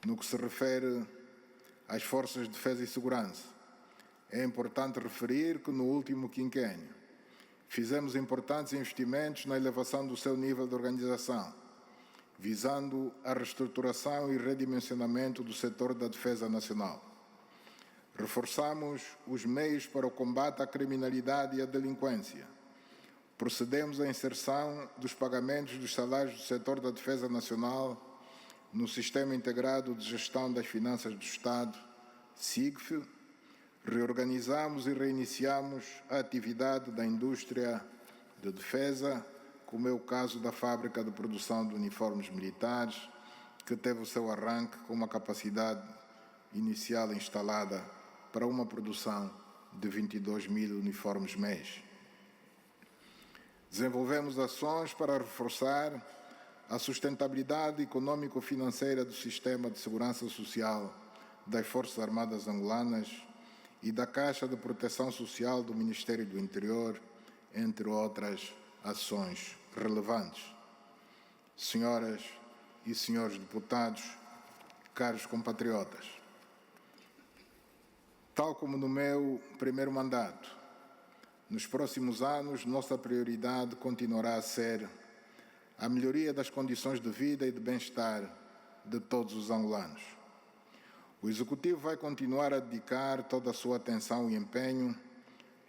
No que se refere às forças de defesa e segurança, é importante referir que no último quinquênio fizemos importantes investimentos na elevação do seu nível de organização, visando a reestruturação e redimensionamento do setor da defesa nacional. Reforçamos os meios para o combate à criminalidade e à delinquência. Procedemos à inserção dos pagamentos dos salários do setor da defesa nacional no Sistema Integrado de Gestão das Finanças do Estado, SIGF. Reorganizamos e reiniciamos a atividade da indústria de defesa, como é o caso da fábrica de produção de uniformes militares, que teve o seu arranque com uma capacidade inicial instalada para uma produção de 22 mil uniformes mês. Desenvolvemos ações para reforçar a sustentabilidade econômico-financeira do sistema de segurança social das Forças Armadas angolanas e da Caixa de Proteção Social do Ministério do Interior, entre outras ações relevantes. Senhoras e senhores deputados, caros compatriotas, tal como no meu primeiro mandato, nos próximos anos, nossa prioridade continuará a ser a melhoria das condições de vida e de bem-estar de todos os angolanos. O Executivo vai continuar a dedicar toda a sua atenção e empenho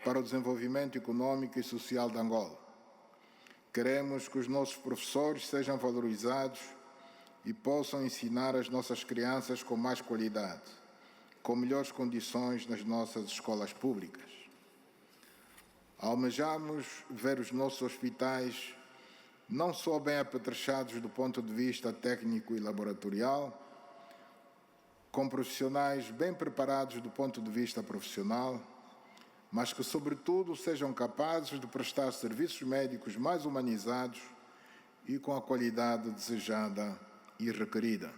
para o desenvolvimento econômico e social de Angola. Queremos que os nossos professores sejam valorizados e possam ensinar as nossas crianças com mais qualidade, com melhores condições nas nossas escolas públicas. Almejamos ver os nossos hospitais não só bem apetrechados do ponto de vista técnico e laboratorial, com profissionais bem preparados do ponto de vista profissional, mas que, sobretudo, sejam capazes de prestar serviços médicos mais humanizados e com a qualidade desejada e requerida.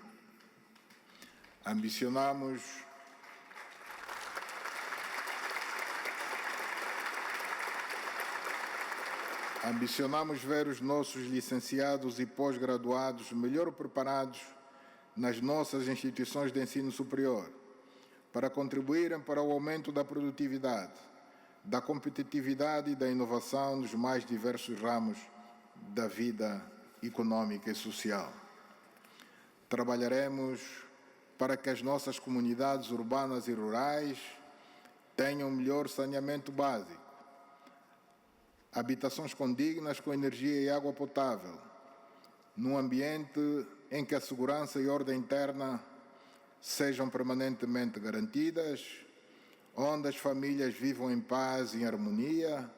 Ambicionamos ver os nossos licenciados e pós-graduados melhor preparados nas nossas instituições de ensino superior, para contribuírem para o aumento da produtividade, da competitividade e da inovação nos mais diversos ramos da vida econômica e social. Trabalharemos para que as nossas comunidades urbanas e rurais tenham melhor saneamento básico, habitações condignas com energia e água potável, num ambiente em que a segurança e ordem interna sejam permanentemente garantidas, onde as famílias vivam em paz e em harmonia,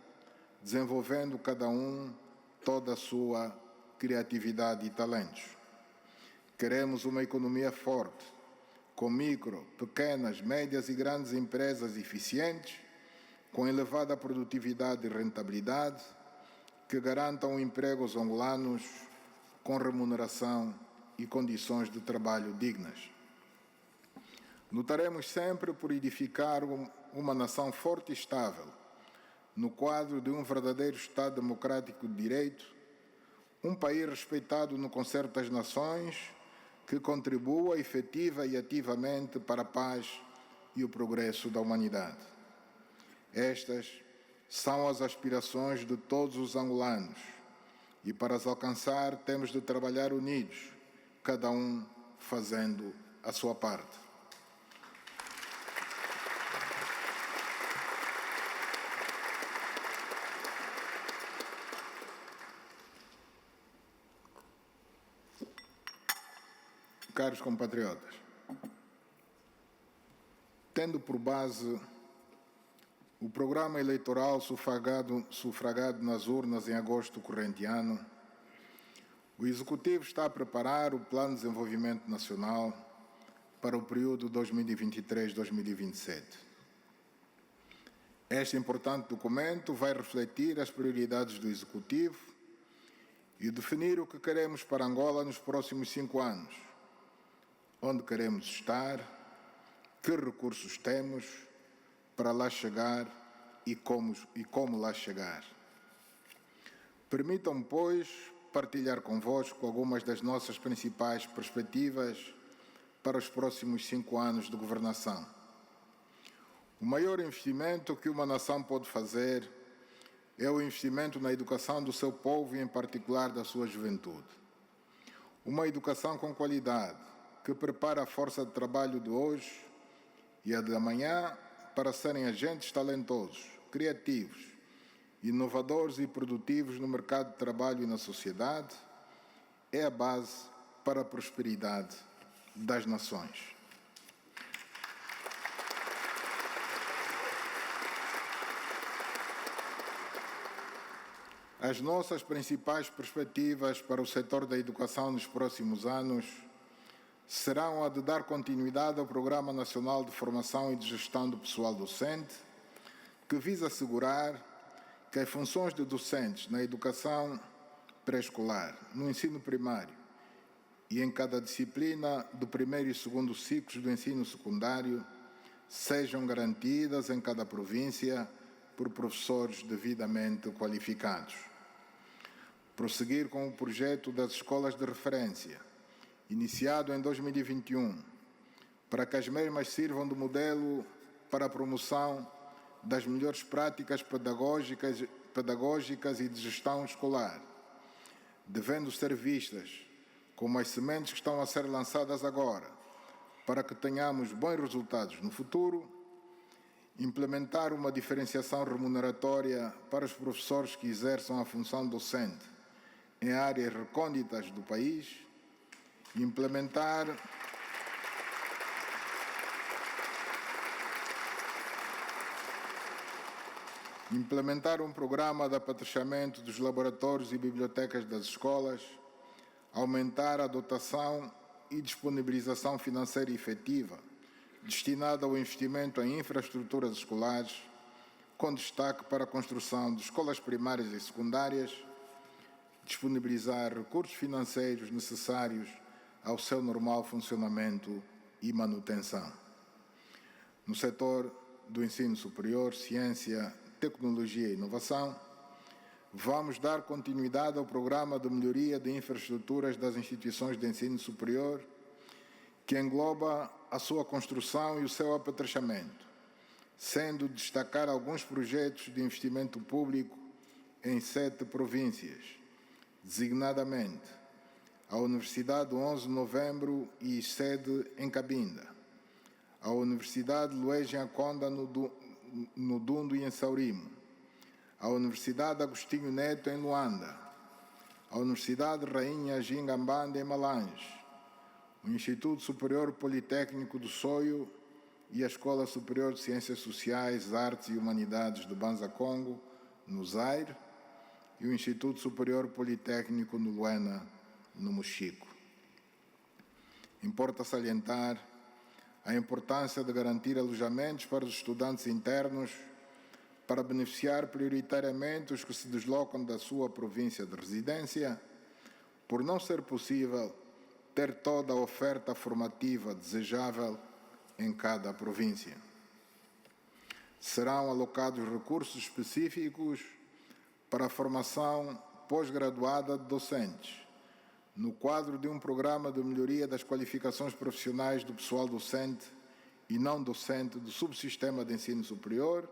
desenvolvendo cada um toda a sua criatividade e talentos. Queremos uma economia forte, com micro, pequenas, médias e grandes empresas eficientes, com elevada produtividade e rentabilidade, que garantam o emprego aos angolanos com remuneração e condições de trabalho dignas. Lutaremos sempre por edificar uma nação forte e estável, no quadro de um verdadeiro Estado democrático de direito, um país respeitado no concerto das nações, que contribua efetiva e ativamente para a paz e o progresso da humanidade. Estas são as aspirações de todos os angolanos e para as alcançar temos de trabalhar unidos, cada um fazendo a sua parte. Caros compatriotas, tendo por base o programa eleitoral sufragado nas urnas em agosto do corrente ano, o Executivo está a preparar o Plano de Desenvolvimento Nacional para o período 2023-2027. Este importante documento vai refletir as prioridades do Executivo e definir o que queremos para Angola nos próximos 5 anos, onde queremos estar, que recursos temos para lá chegar e como lá chegar. Permitam-me, pois, partilhar convosco algumas das nossas principais perspectivas para os próximos 5 anos de governação. O maior investimento que uma nação pode fazer é o investimento na educação do seu povo e, em particular, da sua juventude. Uma educação com qualidade, que prepara a força de trabalho de hoje e a de amanhã para serem agentes talentosos, criativos, inovadores e produtivos no mercado de trabalho e na sociedade, é a base para a prosperidade das nações. As nossas principais perspectivas para o setor da educação nos próximos anos serão a de dar continuidade ao Programa Nacional de Formação e de Gestão do Pessoal Docente, que visa assegurar que as funções de docentes na educação pré-escolar, no ensino primário e em cada disciplina do primeiro e segundo ciclos do ensino secundário sejam garantidas em cada província por professores devidamente qualificados. Prosseguir com o projeto das escolas de referência, iniciado em 2021, para que as mesmas sirvam de modelo para a promoção das melhores práticas pedagógicas e de gestão escolar, devendo ser vistas como as sementes que estão a ser lançadas agora, para que tenhamos bons resultados no futuro, implementar uma diferenciação remuneratória para os professores que exerçam a função docente em áreas recônditas do país, implementar um programa de apetrechamento dos laboratórios e bibliotecas das escolas, aumentar a dotação e disponibilização financeira efetiva destinada ao investimento em infraestruturas escolares, com destaque para a construção de escolas primárias e secundárias, disponibilizar recursos financeiros necessários ao seu normal funcionamento e manutenção. No setor do ensino superior, ciência, tecnologia e inovação, vamos dar continuidade ao programa de melhoria de infraestruturas das instituições de ensino superior que engloba a sua construção e o seu apetrechamento, sendo destacar alguns projetos de investimento público em 7 províncias, designadamente a Universidade 11 de Novembro e sede em Cabinda, a Universidade Luís Nhaconda no Dundo e em Saurimo, a Universidade Agostinho Neto em Luanda, a Universidade Rainha Gingambanda em Malange, o Instituto Superior Politécnico do Soio e a Escola Superior de Ciências Sociais, Artes e Humanidades de Banza Congo, no Zaire, e o Instituto Superior Politécnico no Luena, no Mochico. Importa salientar a importância de garantir alojamentos para os estudantes internos para beneficiar prioritariamente os que se deslocam da sua província de residência, por não ser possível ter toda a oferta formativa desejável em cada província. Serão alocados recursos específicos para a formação pós-graduada de docentes, no quadro de um programa de melhoria das qualificações profissionais do pessoal docente e não docente do subsistema de ensino superior,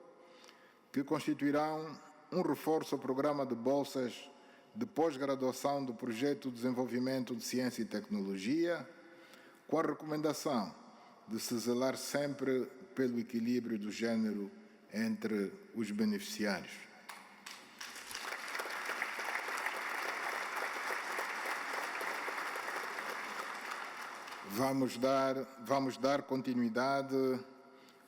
que constituirão um reforço ao programa de bolsas de pós-graduação do Projeto de Desenvolvimento de Ciência e Tecnologia, com a recomendação de se zelar sempre pelo equilíbrio do género entre os beneficiários. Vamos dar continuidade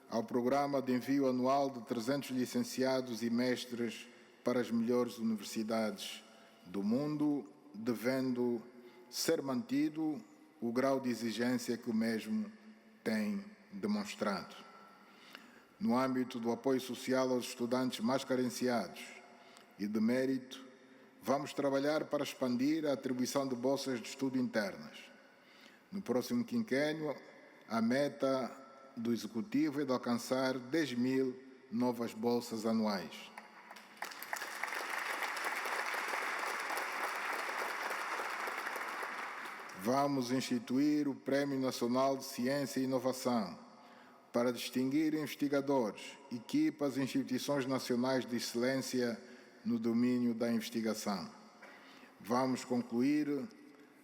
ao programa de envio anual de 300 licenciados e mestres para as melhores universidades do mundo, devendo ser mantido o grau de exigência que o mesmo tem demonstrado. No âmbito do apoio social aos estudantes mais carenciados e de mérito, vamos trabalhar para expandir a atribuição de bolsas de estudo internas. No próximo quinquênio, a meta do Executivo é de alcançar 10.000 novas bolsas anuais. Vamos instituir o Prémio Nacional de Ciência e Inovação para distinguir investigadores, equipas e instituições nacionais de excelência no domínio da investigação. Vamos concluir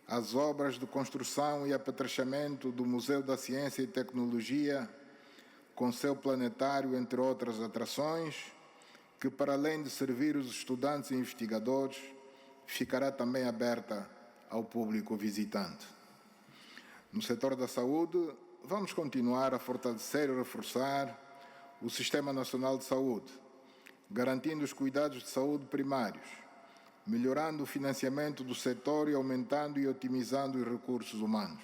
as obras de construção e apetrechamento do Museu da Ciência e Tecnologia, com seu planetário, entre outras atrações, que, para além de servir os estudantes e investigadores, ficará também aberta ao público visitante. No setor da saúde, vamos continuar a fortalecer e reforçar o Sistema Nacional de Saúde, garantindo os cuidados de saúde primários, melhorando o financiamento do setor e aumentando e otimizando os recursos humanos.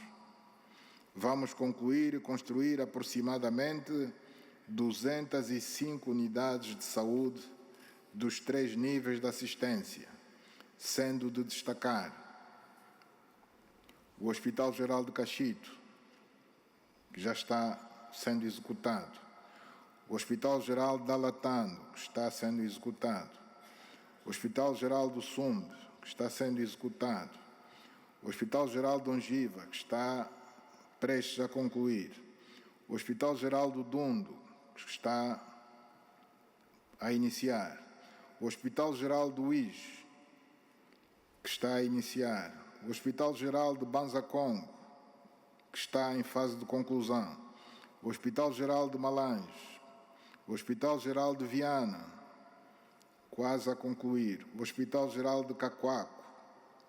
Vamos concluir e construir aproximadamente 205 unidades de saúde dos 3 níveis de assistência, sendo de destacar o Hospital Geral de Cachito, que já está sendo executado, o Hospital Geral de Alatano, que está sendo executado, o Hospital Geral do Sumbe, que está sendo executado, o Hospital Geral de Ongiva, que está prestes a concluir, o Hospital Geral do Dundo, que está a iniciar, o Hospital Geral do Uís, que está a iniciar, o Hospital Geral de Banza Congo, que está em fase de conclusão, o Hospital Geral de Malange, o Hospital Geral de Viana, quase a concluir, o Hospital Geral de Cacoaco,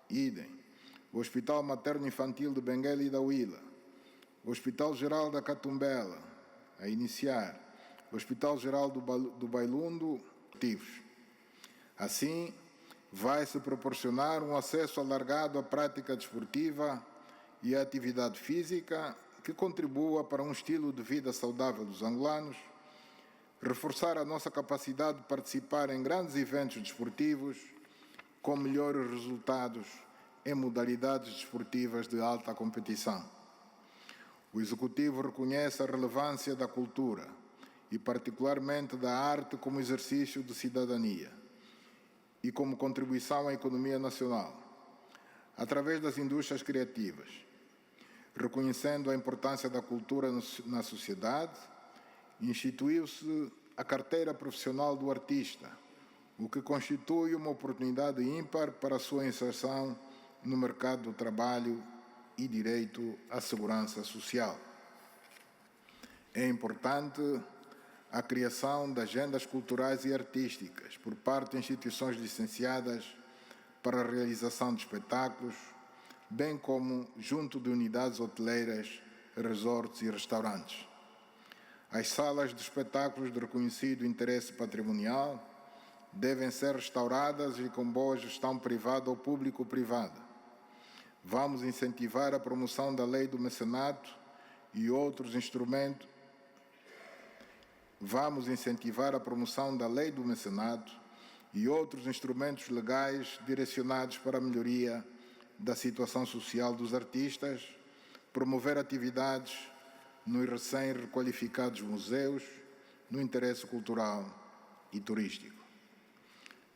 idem, o Hospital Materno-Infantil de Benguela e da Huila, o Hospital Geral da Catumbela, a iniciar, o Hospital Geral do Bailundo, ativos. Assim, vai-se proporcionar um acesso alargado à prática desportiva e à atividade física que contribua para um estilo de vida saudável dos angolanos, reforçar a nossa capacidade de participar em grandes eventos desportivos com melhores resultados em modalidades desportivas de alta competição. O Executivo reconhece a relevância da cultura e particularmente da arte como exercício de cidadania e como contribuição à economia nacional, através das indústrias criativas. Reconhecendo a importância da cultura na sociedade, instituiu-se a carteira profissional do artista, o que constitui uma oportunidade ímpar para a sua inserção no mercado do trabalho e direito à segurança social. É importante a criação de agendas culturais e artísticas por parte de instituições licenciadas para a realização de espetáculos, bem como junto de unidades hoteleiras, resorts e restaurantes. As salas de espetáculos de reconhecido interesse patrimonial devem ser restauradas e com boa gestão privada ou público-privada. Vamos incentivar a promoção da lei do mecenato e outros instrumentos. Vamos incentivar a promoção da lei do mecenato e outros instrumentos legais direcionados para a melhoria da situação social dos artistas, promover atividades nos recém-requalificados museus, no interesse cultural e turístico.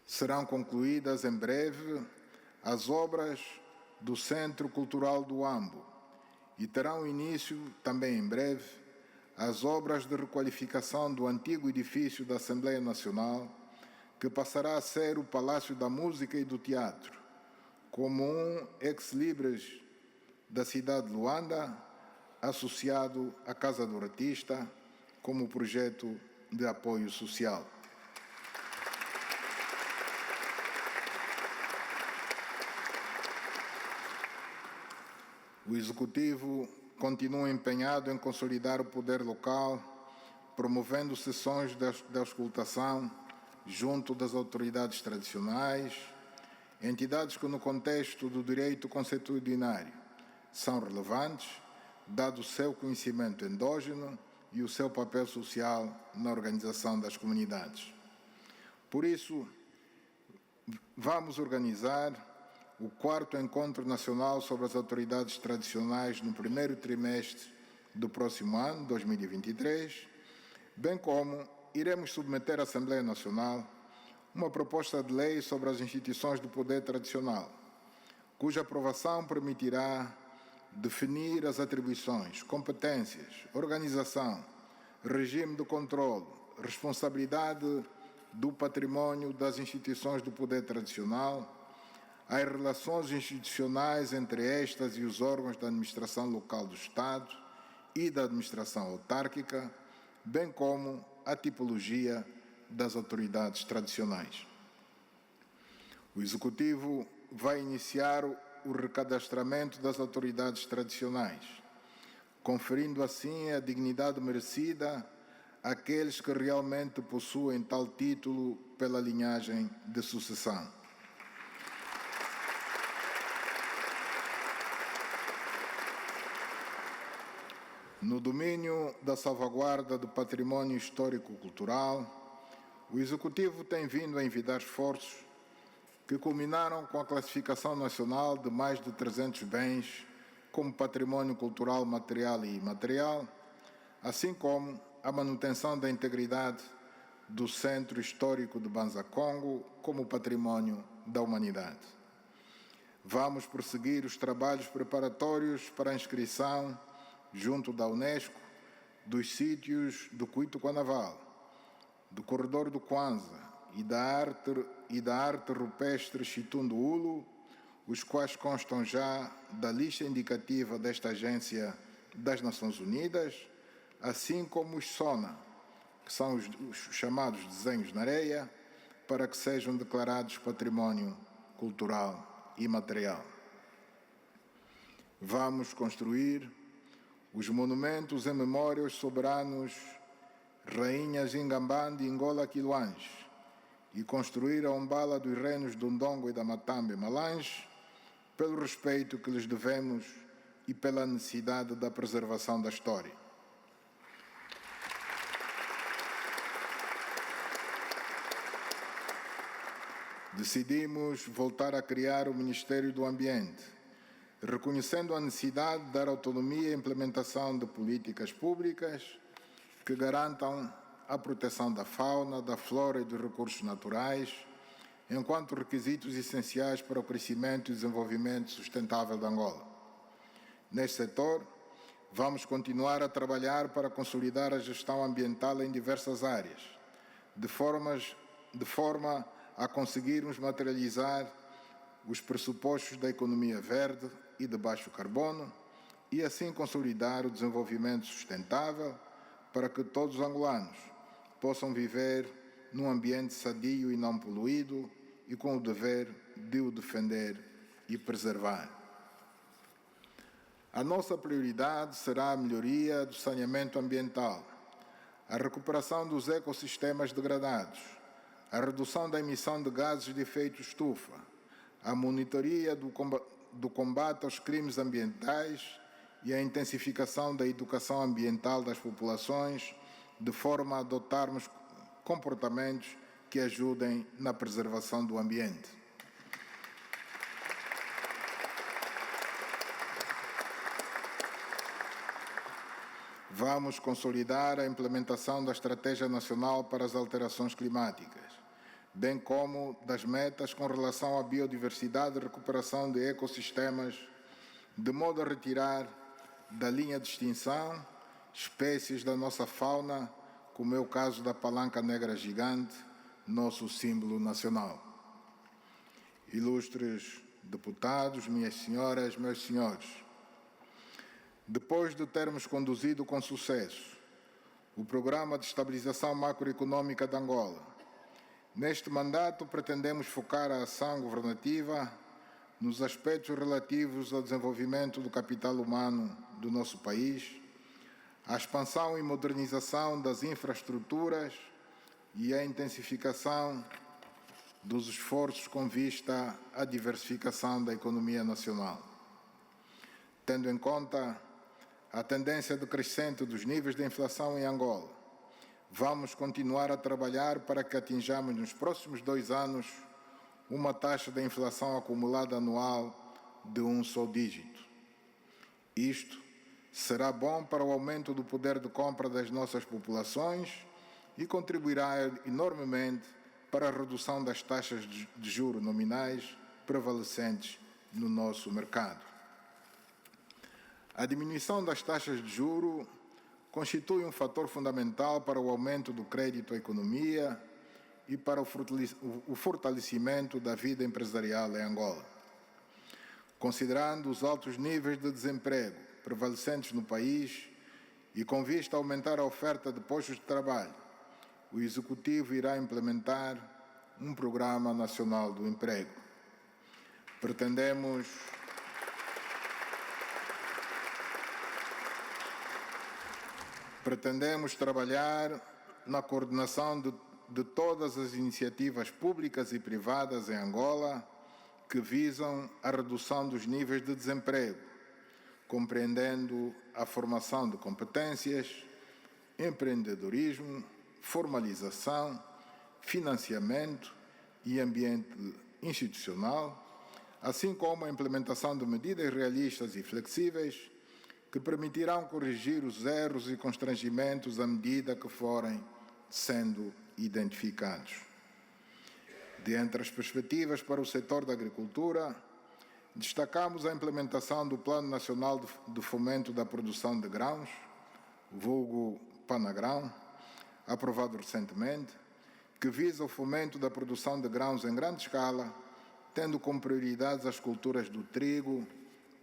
Serão concluídas em breve as obras do Centro Cultural do Ambo e terão início também em breve as obras de requalificação do antigo edifício da Assembleia Nacional, que passará a ser o Palácio da Música e do Teatro, como um ex-libris da cidade de Luanda, associado à Casa do Artista, como projeto de apoio social. O Executivo continua empenhado em consolidar o poder local, promovendo sessões de auscultação junto das autoridades tradicionais, entidades que, no contexto do direito consuetudinário, são relevantes, dado o seu conhecimento endógeno e o seu papel social na organização das comunidades. Por isso, vamos organizar o 4º Encontro Nacional sobre as Autoridades Tradicionais no primeiro trimestre do próximo ano, 2023, bem como iremos submeter à Assembleia Nacional uma proposta de lei sobre as instituições do poder tradicional, cuja aprovação permitirá definir as atribuições, competências, organização, regime de controle, responsabilidade do património das instituições do poder tradicional, as relações institucionais entre estas e os órgãos da administração local do Estado e da administração autárquica, bem como a tipologia das autoridades tradicionais. O Executivo vai iniciar o recadastramento das autoridades tradicionais, conferindo assim a dignidade merecida àqueles que realmente possuem tal título pela linhagem de sucessão. No domínio da salvaguarda do património histórico-cultural, o Executivo tem vindo a envidar esforços que culminaram com a classificação nacional de mais de 300 bens como património cultural material e imaterial, assim como a manutenção da integridade do Centro Histórico de Banza Congo como património da humanidade. Vamos prosseguir os trabalhos preparatórios para a inscrição junto da Unesco, dos sítios do Cuito Guanaval, do Corredor do Kwanza e da arte rupestre Chitundu Ulu, os quais constam já da lista indicativa desta Agência das Nações Unidas, assim como os SONA, que são os chamados desenhos na areia, para que sejam declarados património cultural e material. Vamos construir os monumentos em memória aos soberanos rainhas Ingambandi e Ngola Quiluange e construir a Umbala dos reinos do Ndongo e da Matambe Malange, pelo respeito que lhes devemos e pela necessidade da preservação da história. Decidimos voltar a criar o Ministério do Ambiente, reconhecendo a necessidade de dar autonomia à implementação de políticas públicas que garantam a proteção da fauna, da flora e dos recursos naturais, enquanto requisitos essenciais para o crescimento e desenvolvimento sustentável de Angola. Neste setor, vamos continuar a trabalhar para consolidar a gestão ambiental em diversas áreas, de forma a conseguirmos materializar os pressupostos da economia verde e de baixo carbono e assim consolidar o desenvolvimento sustentável para que todos os angolanos possam viver num ambiente sadio e não poluído e com o dever de o defender e preservar. A nossa prioridade será a melhoria do saneamento ambiental, a recuperação dos ecossistemas degradados, a redução da emissão de gases de efeito estufa, a monitoria do combate aos crimes ambientais e a intensificação da educação ambiental das populações, de forma a adotarmos comportamentos que ajudem na preservação do ambiente. Vamos consolidar a implementação da Estratégia Nacional para as Alterações Climáticas, bem como das metas com relação à biodiversidade e recuperação de ecossistemas, de modo a retirar da linha de extinção espécies da nossa fauna, como é o caso da palanca negra gigante, nosso símbolo nacional. Ilustres deputados, minhas senhoras, meus senhores, depois de termos conduzido com sucesso o Programa de Estabilização Macroeconômica de Angola, neste mandato pretendemos focar a ação governativa nos aspectos relativos ao desenvolvimento do capital humano do nosso país, a expansão e modernização das infraestruturas e a intensificação dos esforços com vista à diversificação da economia nacional. Tendo em conta a tendência decrescente dos níveis de inflação em Angola, vamos continuar a trabalhar para que atinjamos nos próximos 2 anos uma taxa de inflação acumulada anual de um só dígito. Isto será bom para o aumento do poder de compra das nossas populações e contribuirá enormemente para a redução das taxas de juros nominais prevalecentes no nosso mercado. A diminuição das taxas de juros constitui um fator fundamental para o aumento do crédito à economia e para o fortalecimento da vida empresarial em Angola. Considerando os altos níveis de desemprego prevalecentes no país e com vista a aumentar a oferta de postos de trabalho, o Executivo irá implementar um Programa Nacional do Emprego. Pretendemos trabalhar na coordenação de todas as iniciativas públicas e privadas em Angola que visam a redução dos níveis de desemprego, compreendendo a formação de competências, empreendedorismo, formalização, financiamento e ambiente institucional, assim como a implementação de medidas realistas e flexíveis que permitirão corrigir os erros e constrangimentos à medida que forem sendo identificados. Dentre as perspectivas para o setor da agricultura, destacamos a implementação do Plano Nacional de Fomento da Produção de Grãos, vulgo Panagrão, aprovado recentemente, que visa o fomento da produção de grãos em grande escala, tendo como prioridades as culturas do trigo,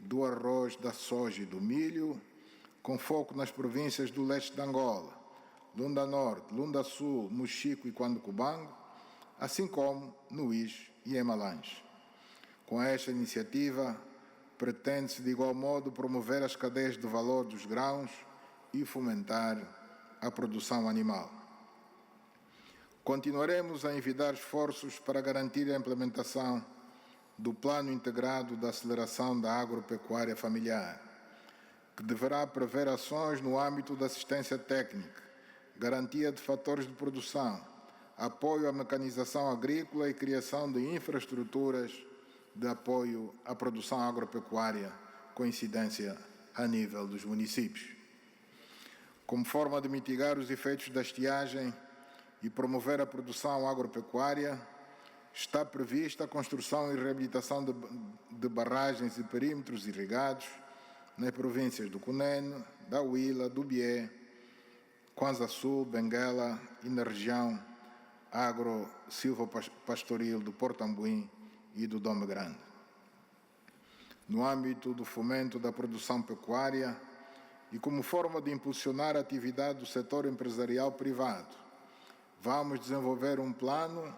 do arroz, da soja e do milho, com foco nas províncias do leste de Angola, Lunda Norte, Lunda Sul, Mochico e Quandocubango, assim como no Ís e em Malães. Com esta iniciativa, pretende-se de igual modo promover as cadeias de valor dos grãos e fomentar a produção animal. Continuaremos a envidar esforços para garantir a implementação do Plano Integrado de Aceleração da Agropecuária Familiar, que deverá prever ações no âmbito da assistência técnica, garantia de fatores de produção, apoio à mecanização agrícola e criação de infraestruturas de apoio à produção agropecuária, com incidência a nível dos municípios. Como forma de mitigar os efeitos da estiagem e promover a produção agropecuária, está prevista a construção e reabilitação de barragens e perímetros irrigados nas províncias do Cunene, da Huila, do Bié, Kwanza Sul, Benguela e na região agro-silvopastoril do Porto Ambuim e do Dome Grande. No âmbito do fomento da produção pecuária e como forma de impulsionar a atividade do setor empresarial privado, vamos desenvolver um plano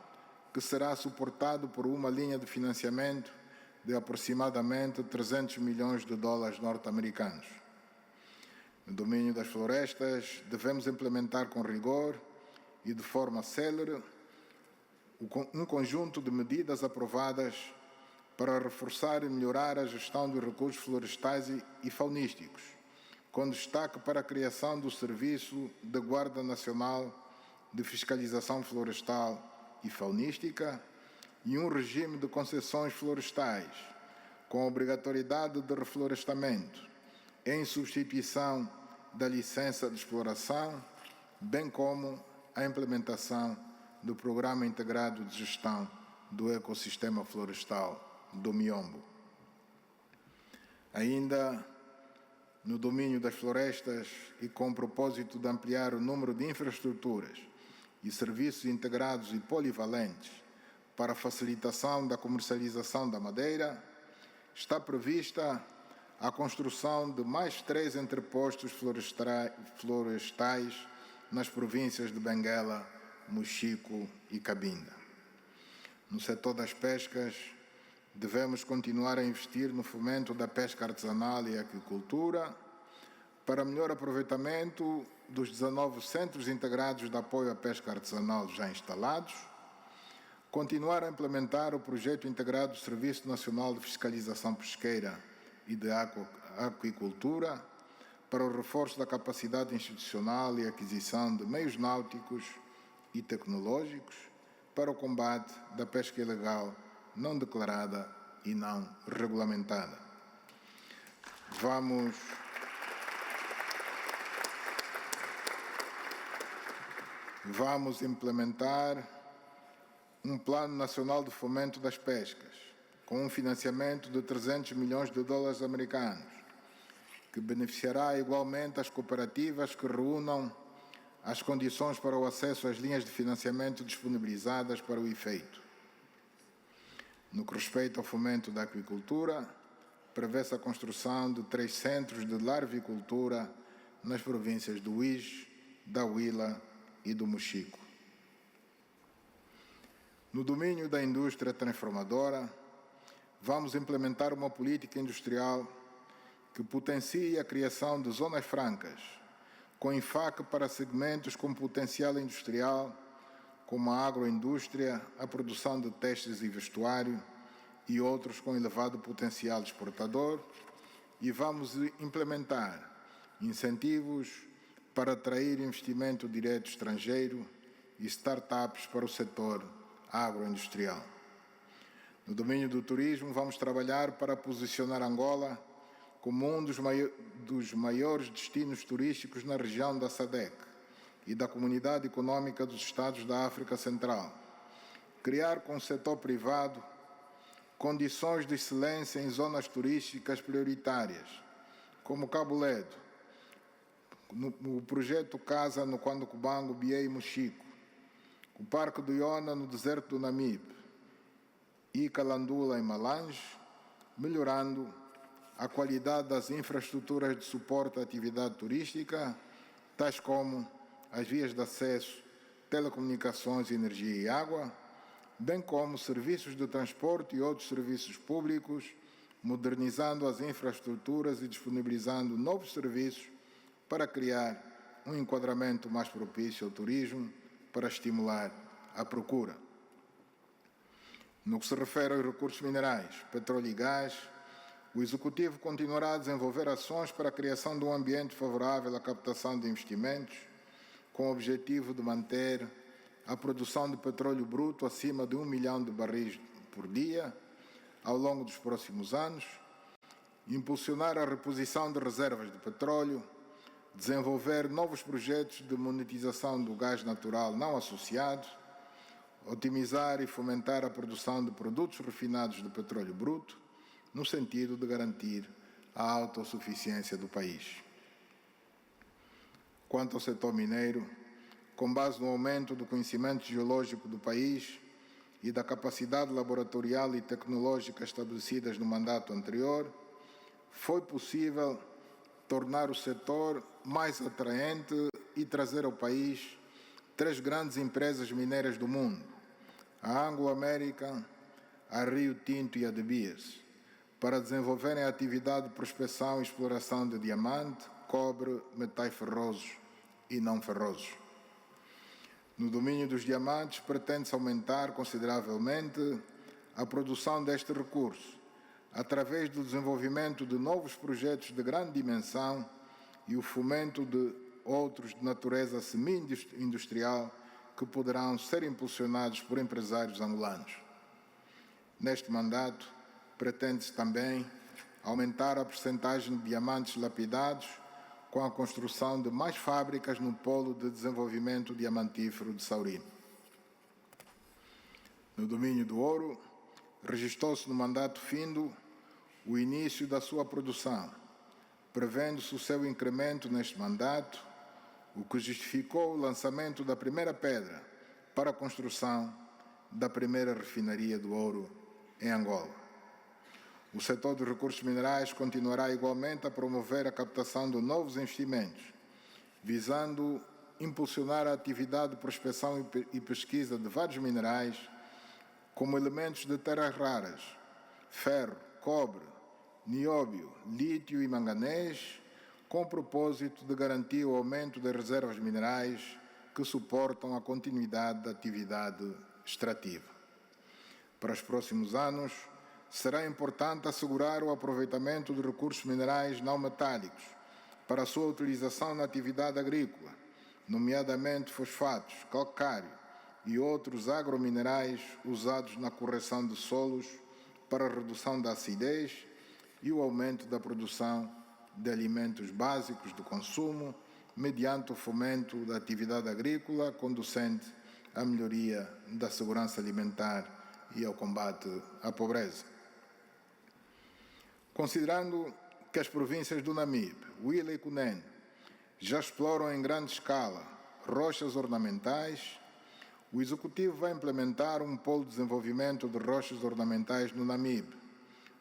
que será suportado por uma linha de financiamento de aproximadamente 300 milhões de dólares norte-americanos. No domínio das florestas, devemos implementar com rigor e de forma célere um conjunto de medidas aprovadas para reforçar e melhorar a gestão dos recursos florestais e faunísticos, com destaque para a criação do Serviço de Guarda Nacional de Fiscalização Florestal e Faunística e um regime de concessões florestais, com a obrigatoriedade de reflorestamento, em substituição da licença de exploração, bem como a implementação do Programa Integrado de Gestão do Ecossistema Florestal do Miombo. Ainda no domínio das florestas e com o propósito de ampliar o número de infraestruturas e serviços integrados e polivalentes para a facilitação da comercialização da madeira, está prevista a construção de mais 3 entrepostos florestais nas províncias de Benguela, Mochico e Cabinda. No setor das pescas, devemos continuar a investir no fomento da pesca artesanal e aquicultura para melhor aproveitamento dos 19 centros integrados de apoio à pesca artesanal já instalados, continuar a implementar o projeto integrado do Serviço Nacional de Fiscalização Pesqueira e de Aquicultura para o reforço da capacidade institucional e aquisição de meios náuticos e tecnológicos para o combate da pesca ilegal não declarada e não regulamentada. Vamos implementar um Plano Nacional de Fomento das Pescas, com um financiamento de 300 milhões de dólares americanos, que beneficiará igualmente as cooperativas que reúnam as condições para o acesso às linhas de financiamento disponibilizadas para o efeito. No que respeita ao fomento da aquicultura, prevê-se a construção de 3 centros de larvicultura nas províncias do Uís, da Huila e do Mochico. No domínio da indústria transformadora, vamos implementar uma política industrial que potencie a criação de zonas francas, com enfoque para segmentos com potencial industrial, como a agroindústria, a produção de testes e vestuário e outros com elevado potencial exportador, e vamos implementar incentivos para atrair investimento direto estrangeiro e startups para o setor agroindustrial. No domínio do turismo, vamos trabalhar para posicionar Angola como um dos maiores destinos turísticos na região da SADC e da Comunidade Econômica dos Estados da África Central. Criar com o setor privado condições de excelência em zonas turísticas prioritárias, como Cabo Ledo, no projeto Casa no Quandocubango, Bié e Mochico, o Parque do Iona no deserto do Namibe e Calandula em Malange, melhorando a qualidade das infraestruturas de suporte à atividade turística, tais como as vias de acesso, telecomunicações, energia e água, bem como serviços de transporte e outros serviços públicos, modernizando as infraestruturas e disponibilizando novos serviços para criar um enquadramento mais propício ao turismo para estimular a procura. No que se refere aos recursos minerais, petróleo e gás, o Executivo continuará a desenvolver ações para a criação de um ambiente favorável à captação de investimentos, com o objetivo de manter a produção de petróleo bruto acima de 1 milhão de barris por dia ao longo dos próximos anos, impulsionar a reposição de reservas de petróleo, desenvolver novos projetos de monetização do gás natural não associado, otimizar e fomentar a produção de produtos refinados de petróleo bruto, no sentido de garantir à autossuficiência do país. Quanto ao setor mineiro, com base no aumento do conhecimento geológico do país e da capacidade laboratorial e tecnológica estabelecidas no mandato anterior, foi possível tornar o setor mais atraente e trazer ao país 3 grandes empresas mineiras do mundo, a Anglo American, a Rio Tinto e a De Beers, para desenvolverem a atividade de prospecção e exploração de diamante, cobre, metais ferrosos e não ferrosos. No domínio dos diamantes, pretende-se aumentar consideravelmente a produção deste recurso, através do desenvolvimento de novos projetos de grande dimensão e o fomento de outros de natureza semi-industrial que poderão ser impulsionados por empresários angolanos. Neste mandato, pretende-se também aumentar a percentagem de diamantes lapidados com a construção de mais fábricas no polo de desenvolvimento diamantífero de Saurimo. No domínio do ouro, registrou-se no mandato findo o início da sua produção, prevendo-se o seu incremento neste mandato, o que justificou o lançamento da primeira pedra para a construção da primeira refinaria do ouro em Angola. O setor dos recursos minerais continuará igualmente a promover a captação de novos investimentos, visando impulsionar a atividade de prospecção e pesquisa de vários minerais, como elementos de terras raras, ferro, cobre, nióbio, lítio e manganês, com o propósito de garantir o aumento das reservas minerais que suportam a continuidade da atividade extrativa. Para os próximos anos, será importante assegurar o aproveitamento de recursos minerais não metálicos para a sua utilização na atividade agrícola, nomeadamente fosfatos, calcário e outros agrominerais usados na correção de solos para a redução da acidez e o aumento da produção de alimentos básicos de consumo, mediante o fomento da atividade agrícola, conducente à melhoria da segurança alimentar e ao combate à pobreza. Considerando que as províncias do Namibe, Huila e Cunene já exploram em grande escala rochas ornamentais, o Executivo vai implementar um polo de desenvolvimento de rochas ornamentais no Namibe,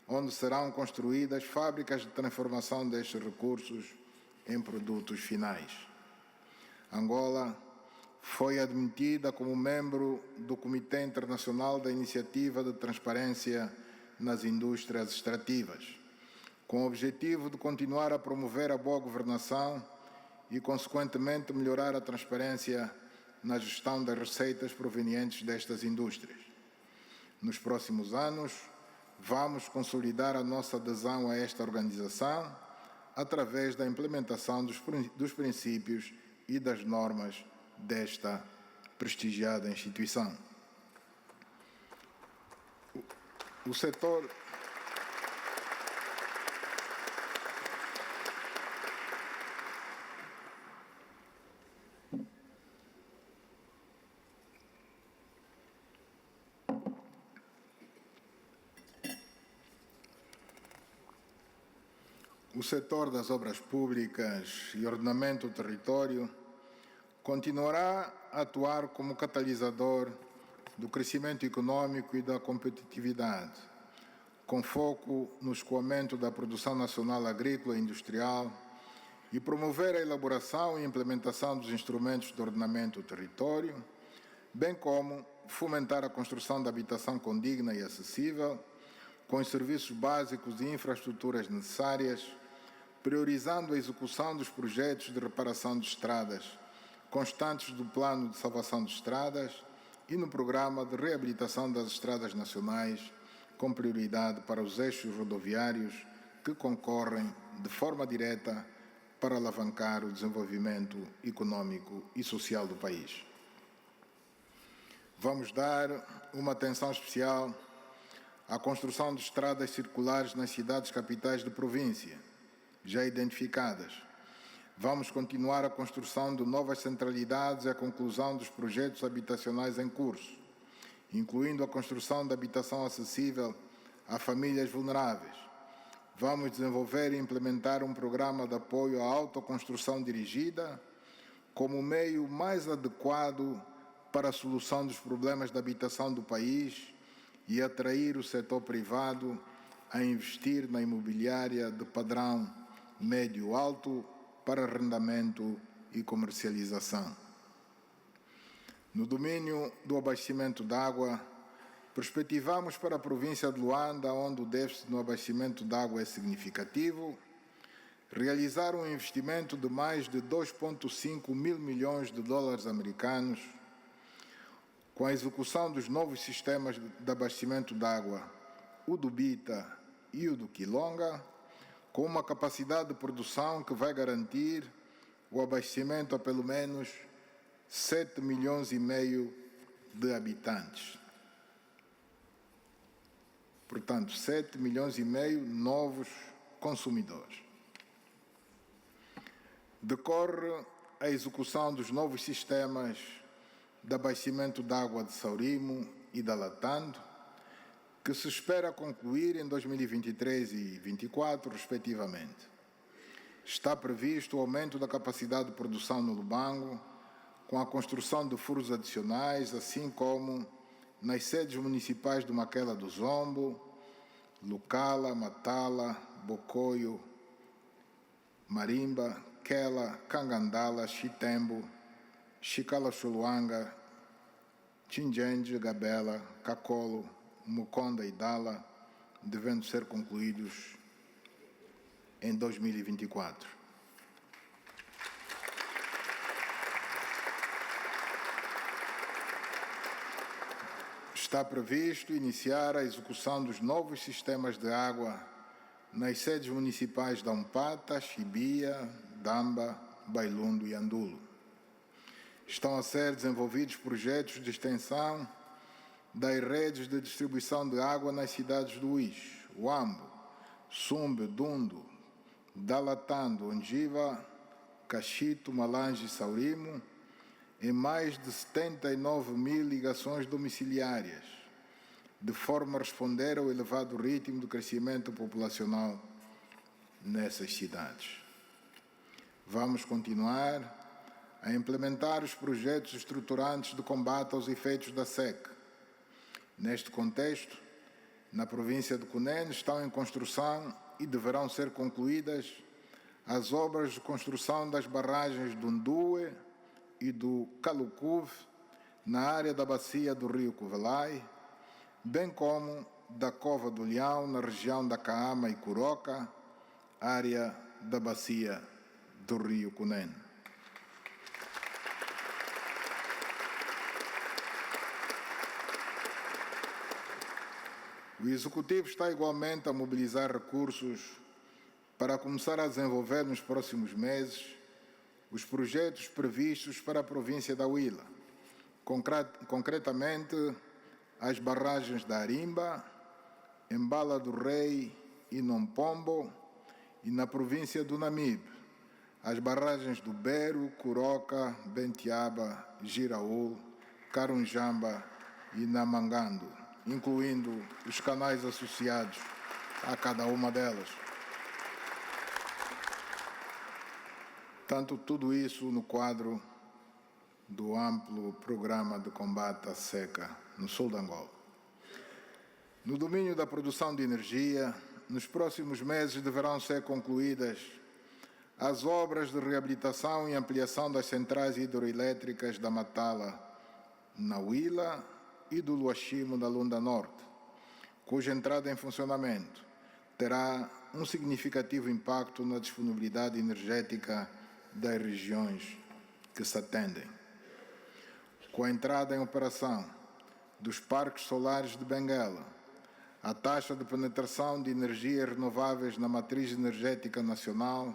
onde serão construídas fábricas de transformação destes recursos em produtos finais. Angola foi admitida como membro do Comitê Internacional da Iniciativa de Transparência nas Indústrias Extrativas, com o objetivo de continuar a promover a boa governação e, consequentemente, melhorar a transparência na gestão das receitas provenientes destas indústrias. Nos próximos anos, vamos consolidar a nossa adesão a esta organização através da implementação dos princípios e das normas desta prestigiada instituição. O setor das obras públicas e ordenamento do território continuará a atuar como catalisador do crescimento econômico e da competitividade, com foco no escoamento da produção nacional agrícola e industrial e promover a elaboração e implementação dos instrumentos de ordenamento do território, bem como fomentar a construção de habitação condigna e acessível, com os serviços básicos e infraestruturas necessárias, priorizando a execução dos projetos de reparação de estradas constantes do Plano de Salvação de Estradas e no Programa de Reabilitação das Estradas Nacionais, com prioridade para os eixos rodoviários que concorrem de forma direta para alavancar o desenvolvimento econômico e social do país. Vamos dar uma atenção especial à construção de estradas circulares nas cidades capitais de província, já identificadas. Vamos continuar a construção de novas centralidades e a conclusão dos projetos habitacionais em curso, incluindo a construção de habitação acessível a famílias vulneráveis. Vamos desenvolver e implementar um programa de apoio à autoconstrução dirigida como meio mais adequado para a solução dos problemas da habitação do país e atrair o setor privado a investir na imobiliária de padrão médio-alto para arrendamento e comercialização. No domínio do abastecimento de água, perspectivamos para a província de Luanda, onde o déficit no abastecimento de água é significativo, realizar um investimento de mais de 2,5 mil milhões de dólares americanos com a execução dos novos sistemas de abastecimento de água, o do Bita e o do Quilonga, com uma capacidade de produção que vai garantir o abastecimento a pelo menos 7,5 milhões de habitantes. Portanto, 7,5 milhões novos consumidores. Decorre a execução dos novos sistemas de abastecimento de água de Saurimo e da Latando, que se espera concluir em 2023 e 2024, respectivamente. Está previsto o aumento da capacidade de produção no Lubango, com a construção de furos adicionais, assim como nas sedes municipais de Maquela do Zombo, Lucala, Matala, Bocoio, Marimba, Quela, Cangandala, Chitembo, Chicala-Chuluanga, Chinjenge, Gabela, Cacolo, Muconda e Dala, devendo ser concluídos em 2024. Está previsto iniciar a execução dos novos sistemas de água nas sedes municipais de Ampata, Chibia, Damba, Bailundo e Andulo. Estão a ser desenvolvidos projetos de extensão das redes de distribuição de água nas cidades do Uís, Huambo, Sumbe, Dundo, Dalatando, Ongiva, Cachito, Malange e Saurimo, em mais de 79 mil ligações domiciliárias, de forma a responder ao elevado ritmo de crescimento populacional nessas cidades. Vamos continuar a implementar os projetos estruturantes de combate aos efeitos da seca. Neste contexto, na província de Cunene estão em construção e deverão ser concluídas as obras de construção das barragens do Ndue e do Calucuve, na área da bacia do rio Covelai, bem como da Cova do Leão, na região da Caama e Curoca, área da bacia do rio Cunene. O Executivo está igualmente a mobilizar recursos para começar a desenvolver nos próximos meses os projetos previstos para a província da Huila, concretamente as barragens da Arimba, Embala do Rei e Nompombo, e na província do Namibe, as barragens do Bero, Curoca, Bentiaba, Giraúl, Carunjamba e Namangando, incluindo os canais associados a cada uma delas. Tanto tudo isso no quadro do amplo programa de combate à seca no sul de Angola. No domínio da produção de energia, nos próximos meses deverão ser concluídas as obras de reabilitação e ampliação das centrais hidroelétricas da Matala, na Huila, e do Luachimo, da Lunda Norte, cuja entrada em funcionamento terá um significativo impacto na disponibilidade energética das regiões que se atendem. Com a entrada em operação dos parques solares de Benguela, a taxa de penetração de energias renováveis na matriz energética nacional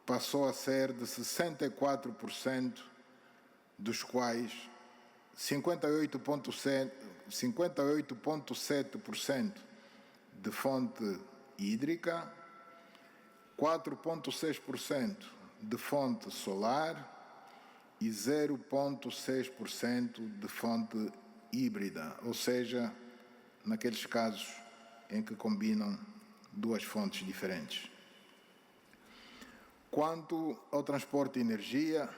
passou a ser de 64%, dos quais 58,7% de fonte hídrica, 4,6% de fonte solar e 0,6% de fonte híbrida, ou seja, naqueles casos em que combinam duas fontes diferentes. Quanto ao transporte de energia,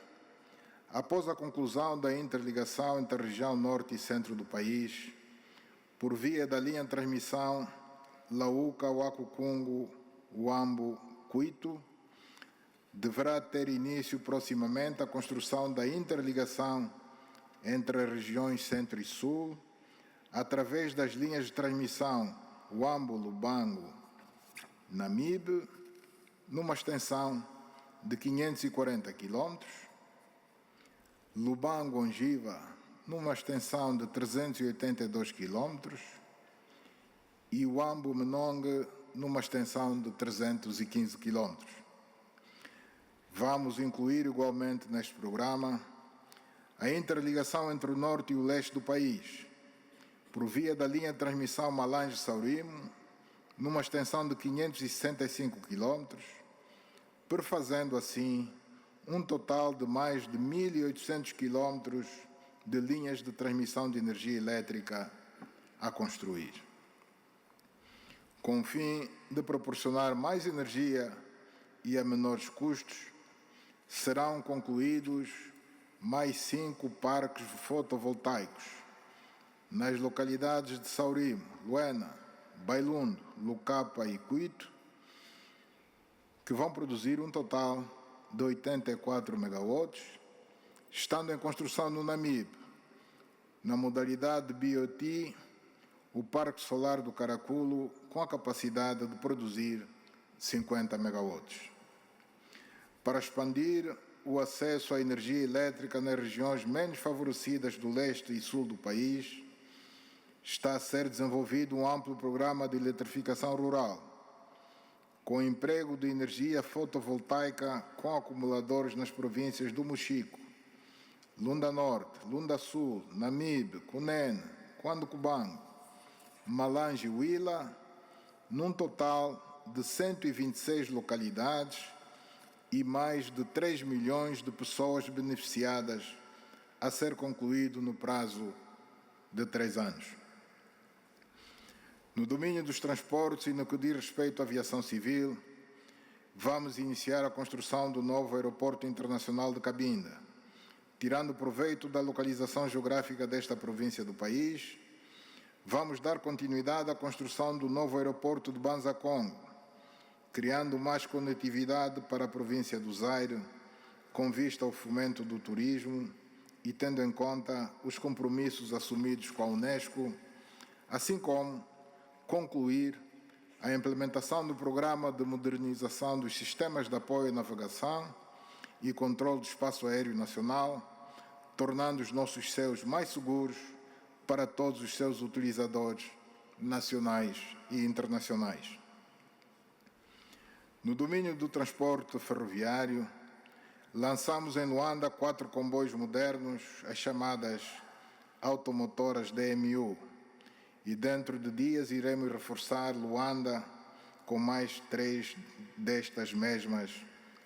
após a conclusão da interligação entre a região norte e centro do país, por via da linha de transmissão Lauca-Wakukungu-Uambo-Cuito, deverá ter início proximamente a construção da interligação entre as regiões centro e sul, através das linhas de transmissão Uambo-Lubango-Namibe, numa extensão de 540 km, Lubango-Ongiva, numa extensão de 382 km, e Uambo-Menongue, numa extensão de 315 km. Vamos incluir igualmente neste programa a interligação entre o norte e o leste do país, por via da linha de transmissão Malange-Saurimo, numa extensão de 565 km, perfazendo assim um total de mais de 1.800 km de linhas de transmissão de energia elétrica a construir. Com o fim de proporcionar mais energia e a menores custos, serão concluídos mais 5 parques fotovoltaicos nas localidades de Saurimo, Luena, Bailundo, Lucapa e Cuito, que vão produzir um total de 84 megawatts, estando em construção no Namibe, na modalidade BOT, o Parque Solar do Caraculo, com a capacidade de produzir 50 megawatts. Para expandir o acesso à energia elétrica nas regiões menos favorecidas do leste e sul do país, está a ser desenvolvido um amplo programa de eletrificação rural, com emprego de energia fotovoltaica com acumuladores nas províncias do Mochico, Lunda Norte, Lunda Sul, Namibe, Cunene, Cuando-Cubango, Malange e Huila, num total de 126 localidades e mais de 3 milhões de pessoas beneficiadas, a ser concluído no prazo de 3 anos. No domínio dos transportes e no que diz respeito à aviação civil, vamos iniciar a construção do novo aeroporto internacional de Cabinda, tirando proveito da localização geográfica desta província do país. Vamos dar continuidade à construção do novo aeroporto de Banza Congo, criando mais conectividade para a província do Zaire, com vista ao fomento do turismo e tendo em conta os compromissos assumidos com a Unesco, assim como concluir a implementação do programa de modernização dos sistemas de apoio à navegação e controle do espaço aéreo nacional, tornando os nossos céus mais seguros para todos os seus utilizadores nacionais e internacionais. No domínio do transporte ferroviário, lançamos em Luanda 4 comboios modernos, as chamadas automotoras DMU, e dentro de dias iremos reforçar Luanda com mais 3 destas mesmas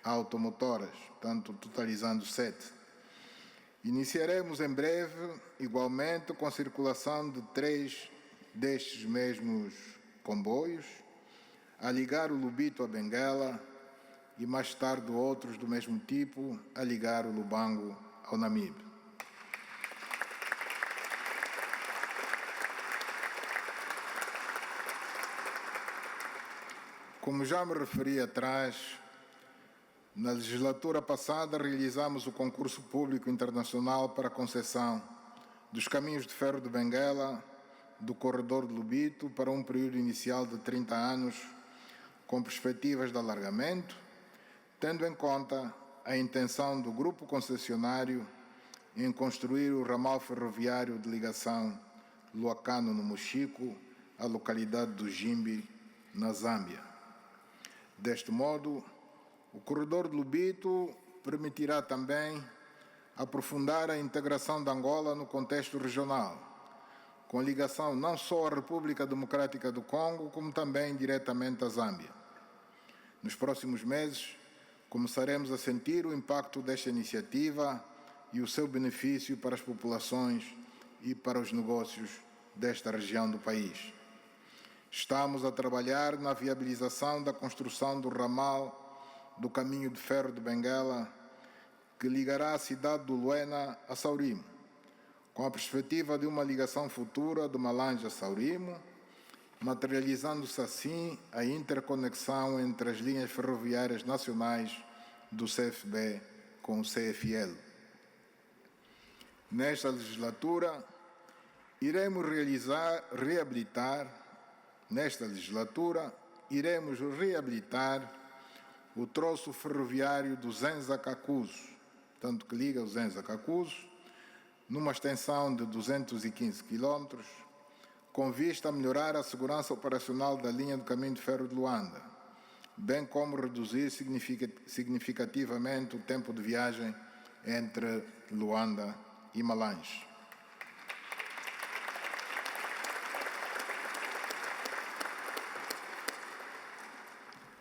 automotoras, portanto totalizando 7. Iniciaremos em breve, igualmente, com a circulação de 3 destes mesmos comboios, a ligar o Lubito a Benguela e mais tarde outros do mesmo tipo a ligar o Lubango ao Namibe. Como já me referi atrás, na legislatura passada realizamos o concurso público internacional para a concessão dos caminhos de ferro de Benguela, do corredor de Lubito, para um período inicial de 30 anos, com perspectivas de alargamento, tendo em conta a intenção do grupo concessionário em construir o ramal ferroviário de ligação Luacano, no Mochico, à localidade do Jimbi, na Zâmbia. Deste modo, o corredor de Lubito permitirá também aprofundar a integração de Angola no contexto regional, com ligação não só à República Democrática do Congo, como também diretamente à Zâmbia. Nos próximos meses, começaremos a sentir o impacto desta iniciativa e o seu benefício para as populações e para os negócios desta região do país. Estamos a trabalhar na viabilização da construção do ramal do caminho de ferro de Benguela, que ligará a cidade do Luena a Saurimo, com a perspectiva de uma ligação futura de Malange a Saurimo, materializando-se assim a interconexão entre as linhas ferroviárias nacionais do CFB com o CFL. Nesta legislatura, iremos reabilitar o troço ferroviário do Zenza-Cacuzo, tanto que liga o Zenza-Cacuzo, numa extensão de 215 km, com vista a melhorar a segurança operacional da linha do caminho de ferro de Luanda, bem como reduzir significativamente o tempo de viagem entre Luanda e Malange.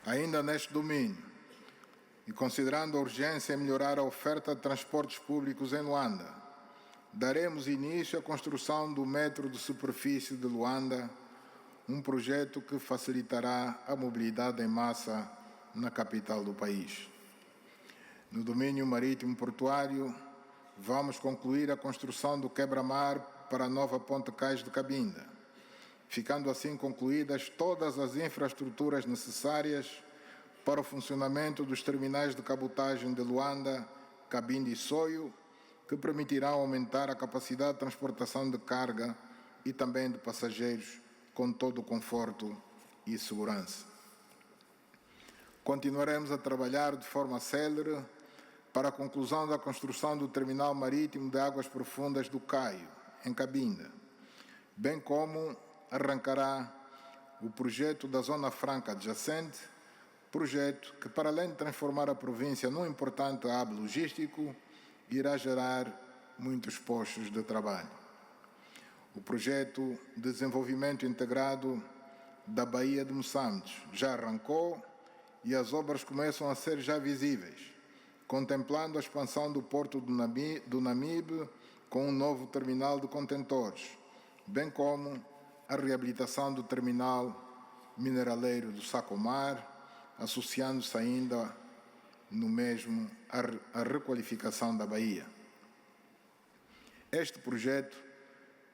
Ainda neste domínio, e considerando a urgência em melhorar a oferta de transportes públicos em Luanda, daremos início à construção do metro de superfície de Luanda, um projeto que facilitará a mobilidade em massa na capital do país. No domínio marítimo portuário, vamos concluir a construção do quebra-mar para a nova Ponte Cais de Cabinda, ficando assim concluídas todas as infraestruturas necessárias para o funcionamento dos terminais de cabotagem de Luanda, Cabinda e Soio, que permitirão aumentar a capacidade de transportação de carga e também de passageiros com todo o conforto e segurança. Continuaremos a trabalhar de forma célere para a conclusão da construção do terminal marítimo de águas profundas do Caio, em Cabinda, bem como arrancará o projeto da Zona Franca adjacente, projeto que, para além de transformar a província num importante hub logístico, irá gerar muitos postos de trabalho. O projeto de desenvolvimento integrado da Baía de Moçambique já arrancou e as obras começam a ser já visíveis, contemplando a expansão do porto do Namibe com um novo terminal de contentores, bem como a reabilitação do terminal mineraleiro do Sacomar, associando-se ainda no mesmo à requalificação da Baía. Este projeto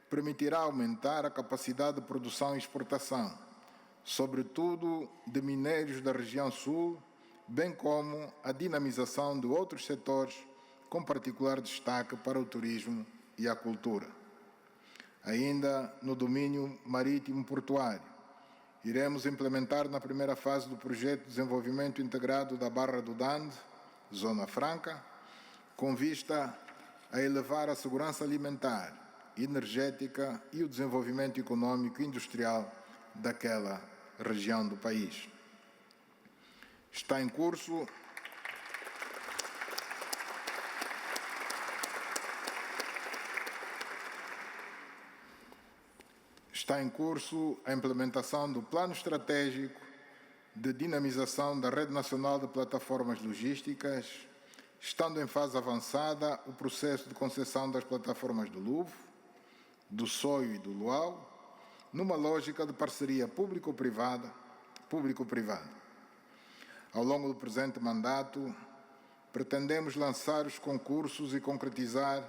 permitirá aumentar a capacidade de produção e exportação, sobretudo de minérios da região sul, bem como a dinamização de outros setores, com particular destaque para o turismo e a cultura. Ainda no domínio marítimo portuário, iremos implementar na primeira fase do projeto de desenvolvimento integrado da Barra do Dande, Zona Franca, com vista a elevar a segurança alimentar, energética e o desenvolvimento econômico e industrial daquela região do país. Está em curso a implementação do Plano Estratégico de Dinamização da Rede Nacional de Plataformas Logísticas, estando em fase avançada o processo de concessão das plataformas do Luvo, do Soio e do Luau, numa lógica de parceria público-privada. Ao longo do presente mandato, pretendemos lançar os concursos e concretizar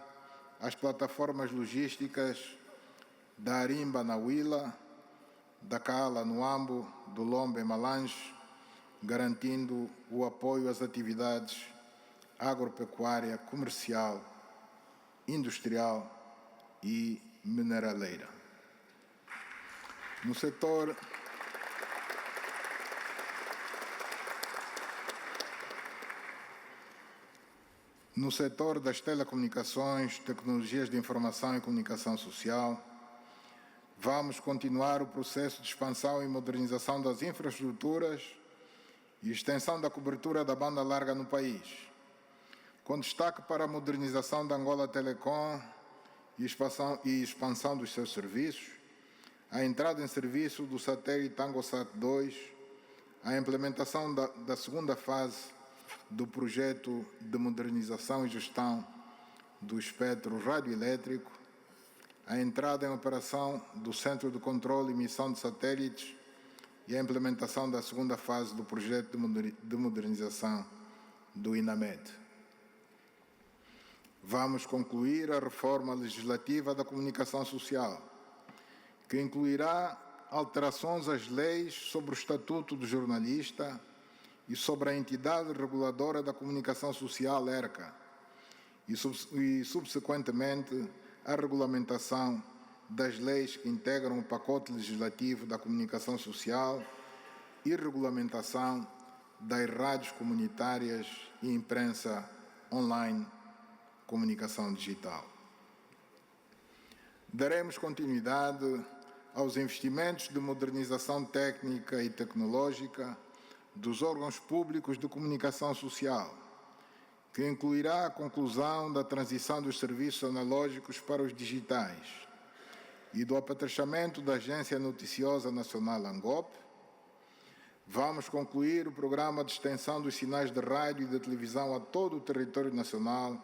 as plataformas logísticas da Arimba na Huila, da Kaala no Ambo, do Lombe em Malange, garantindo o apoio às atividades agropecuária, comercial, industrial e mineraleira. No setor das telecomunicações, tecnologias de informação e comunicação social, vamos continuar o processo de expansão e modernização das infraestruturas e extensão da cobertura da banda larga no país, com destaque para a modernização da Angola Telecom e expansão dos seus serviços, a entrada em serviço do satélite AngoSat 2, a implementação da segunda fase do projeto de modernização e gestão do espectro radioelétrico, a entrada em operação do Centro de Controle e Missão de Satélites e a implementação da segunda fase do projeto de modernização do INAMED. Vamos concluir a reforma legislativa da comunicação social, que incluirá alterações às leis sobre o Estatuto do Jornalista e sobre a entidade reguladora da comunicação social, ERCA, e subsequentemente, a regulamentação das leis que integram o pacote legislativo da comunicação social e regulamentação das rádios comunitárias e imprensa online, comunicação digital. Daremos continuidade aos investimentos de modernização técnica e tecnológica dos órgãos públicos de comunicação social, que incluirá a conclusão da transição dos serviços analógicos para os digitais e do apetrechamento da Agência Noticiosa Nacional ANGOP. Vamos concluir o programa de extensão dos sinais de rádio e de televisão a todo o território nacional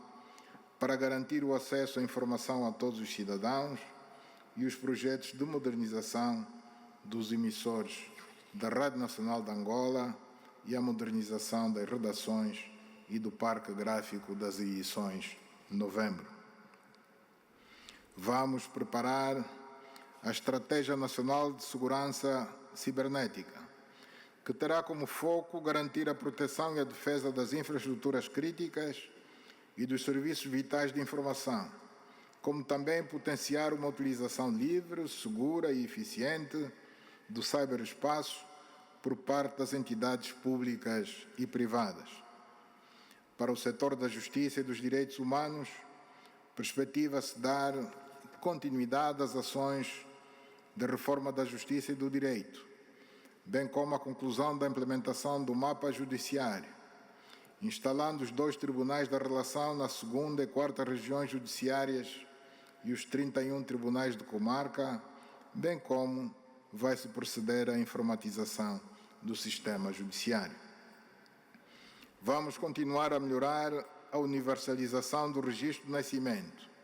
para garantir o acesso à informação a todos os cidadãos e os projetos de modernização dos emissores da Rádio Nacional de Angola e a modernização das redações e do parque gráfico das edições de novembro. Vamos preparar a Estratégia Nacional de Segurança Cibernética, que terá como foco garantir a proteção e a defesa das infraestruturas críticas e dos serviços vitais de informação, como também potenciar uma utilização livre, segura e eficiente do ciberespaço por parte das entidades públicas e privadas. Para o setor da justiça e dos direitos humanos, perspectiva-se dar continuidade às ações de reforma da justiça e do direito, bem como a conclusão da implementação do mapa judiciário, instalando os 2 tribunais da relação na 2ª e 4ª regiões judiciárias e os 31 tribunais de comarca, bem como vai-se proceder à informatização do sistema judiciário. Vamos continuar a melhorar a universalização do registro de nascimento,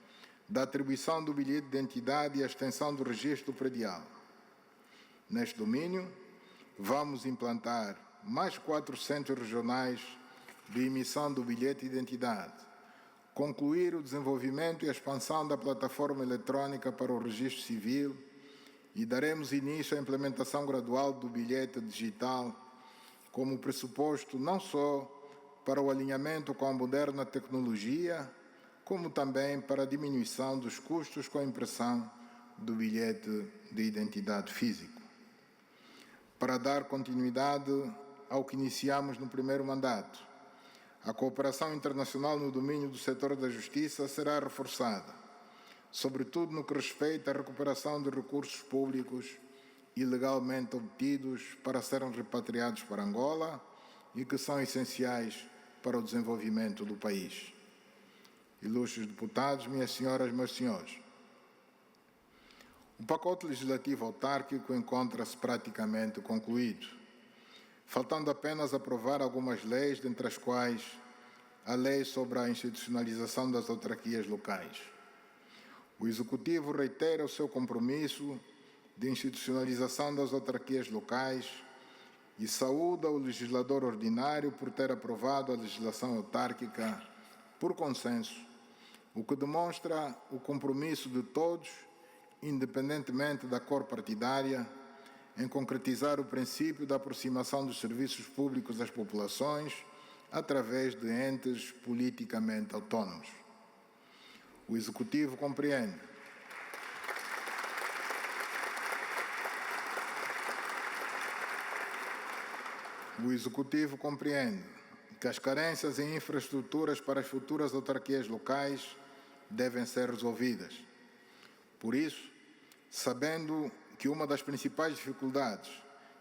da atribuição do bilhete de identidade e a extensão do registro predial. Neste domínio, vamos implantar mais 4 centros regionais de emissão do bilhete de identidade, concluir o desenvolvimento e a expansão da plataforma eletrónica para o registro civil e daremos início à implementação gradual do bilhete digital como pressuposto não só para o alinhamento com a moderna tecnologia, como também para a diminuição dos custos com a impressão do bilhete de identidade físico. Para dar continuidade ao que iniciamos no primeiro mandato, a cooperação internacional no domínio do setor da justiça será reforçada, sobretudo no que respeita à recuperação de recursos públicos ilegalmente obtidos para serem repatriados para Angola e que são essenciais para o desenvolvimento do país. Ilustres deputados, minhas senhoras, meus senhores, o pacote legislativo autárquico encontra-se praticamente concluído, faltando apenas aprovar algumas leis, dentre as quais a Lei sobre a institucionalização das autarquias locais. O Executivo reitera o seu compromisso de institucionalização das autarquias locais e saúda o legislador ordinário por ter aprovado a legislação autárquica por consenso, o que demonstra o compromisso de todos, independentemente da cor partidária, em concretizar o princípio da aproximação dos serviços públicos às populações através de entes politicamente autônomos. O Executivo compreende que as carências em infraestruturas para as futuras autarquias locais devem ser resolvidas. Por isso, sabendo que uma das principais dificuldades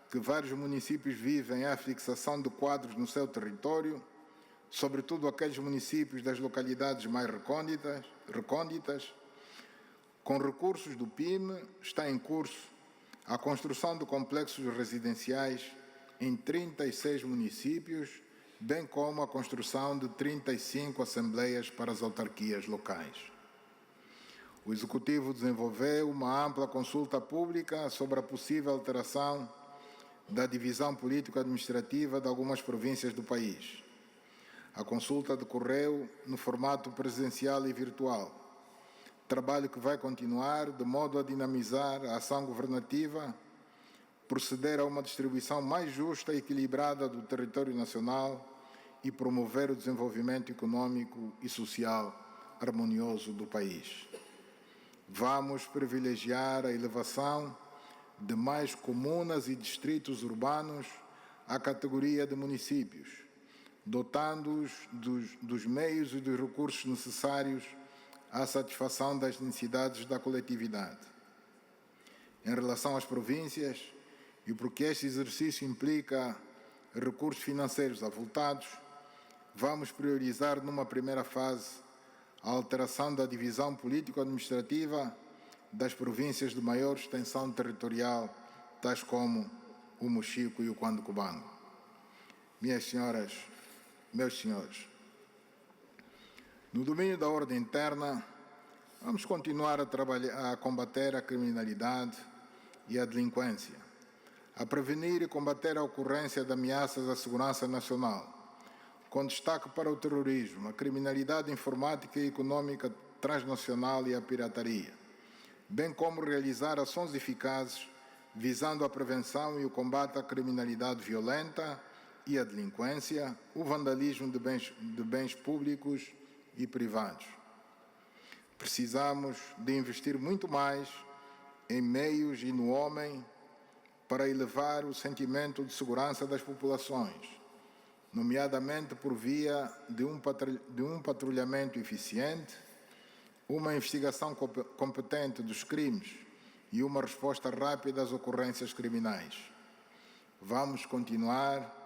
que vários municípios vivem é a fixação de quadros no seu território, sobretudo aqueles municípios das localidades mais recônditas, com recursos do PIME, está em curso a construção de complexos residenciais em 36 municípios, bem como a construção de 35 assembleias para as autarquias locais. O Executivo desenvolveu uma ampla consulta pública sobre a possível alteração da divisão político-administrativa de algumas províncias do país. A consulta decorreu no formato presencial e virtual, trabalho que vai continuar de modo a dinamizar a ação governativa, proceder a uma distribuição mais justa e equilibrada do território nacional e promover o desenvolvimento econômico e social harmonioso do país. Vamos privilegiar a elevação de mais comunas e distritos urbanos à categoria de municípios, dotando-os dos meios e dos recursos necessários à satisfação das necessidades da coletividade. Em relação às províncias, e porque este exercício implica recursos financeiros avultados, vamos priorizar numa primeira fase a alteração da divisão político-administrativa das províncias de maior extensão territorial, tais como o Mochico e o Cuando Cubango. Minhas senhoras, meus senhores, no domínio da ordem interna, vamos continuar a combater a criminalidade e a delinquência, a prevenir e combater a ocorrência de ameaças à segurança nacional, com destaque para o terrorismo, a criminalidade informática e econômica transnacional e a pirataria, bem como realizar ações eficazes visando a prevenção e o combate à criminalidade violenta e à delinquência, o vandalismo de bens públicos e privados. Precisamos de investir muito mais em meios e no homem para elevar o sentimento de segurança das populações, nomeadamente por via de um patrulhamento eficiente, uma investigação competente dos crimes e uma resposta rápida às ocorrências criminais. Vamos continuar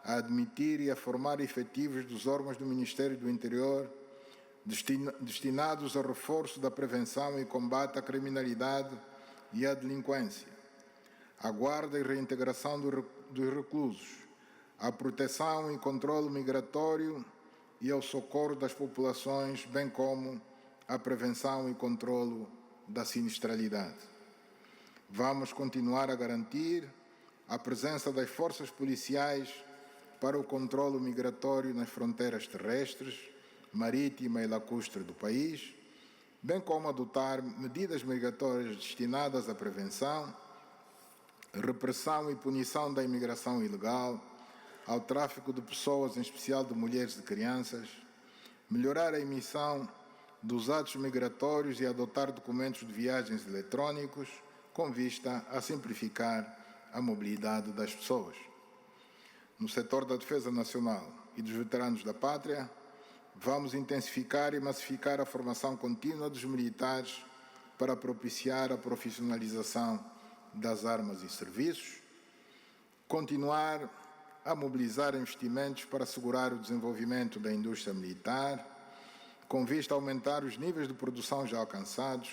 a admitir e a formar efetivos dos órgãos do Ministério do Interior destinados ao reforço da prevenção e combate à criminalidade e à delinquência, à guarda e reintegração dos reclusos, à proteção e controle migratório e ao socorro das populações, bem como à prevenção e controle da sinistralidade. Vamos continuar a garantir a presença das forças policiais para o controle migratório nas fronteiras terrestres, marítima e lacustre do país, bem como adotar medidas migratórias destinadas à prevenção, repressão e punição da imigração ilegal, ao tráfico de pessoas, em especial de mulheres e crianças, melhorar a emissão dos atos migratórios e adotar documentos de viagens eletrónicos com vista a simplificar a mobilidade das pessoas. No setor da defesa nacional e dos veteranos da pátria, vamos intensificar e massificar a formação contínua dos militares para propiciar a profissionalização das armas e serviços, continuar a mobilizar investimentos para assegurar o desenvolvimento da indústria militar, com vista a aumentar os níveis de produção já alcançados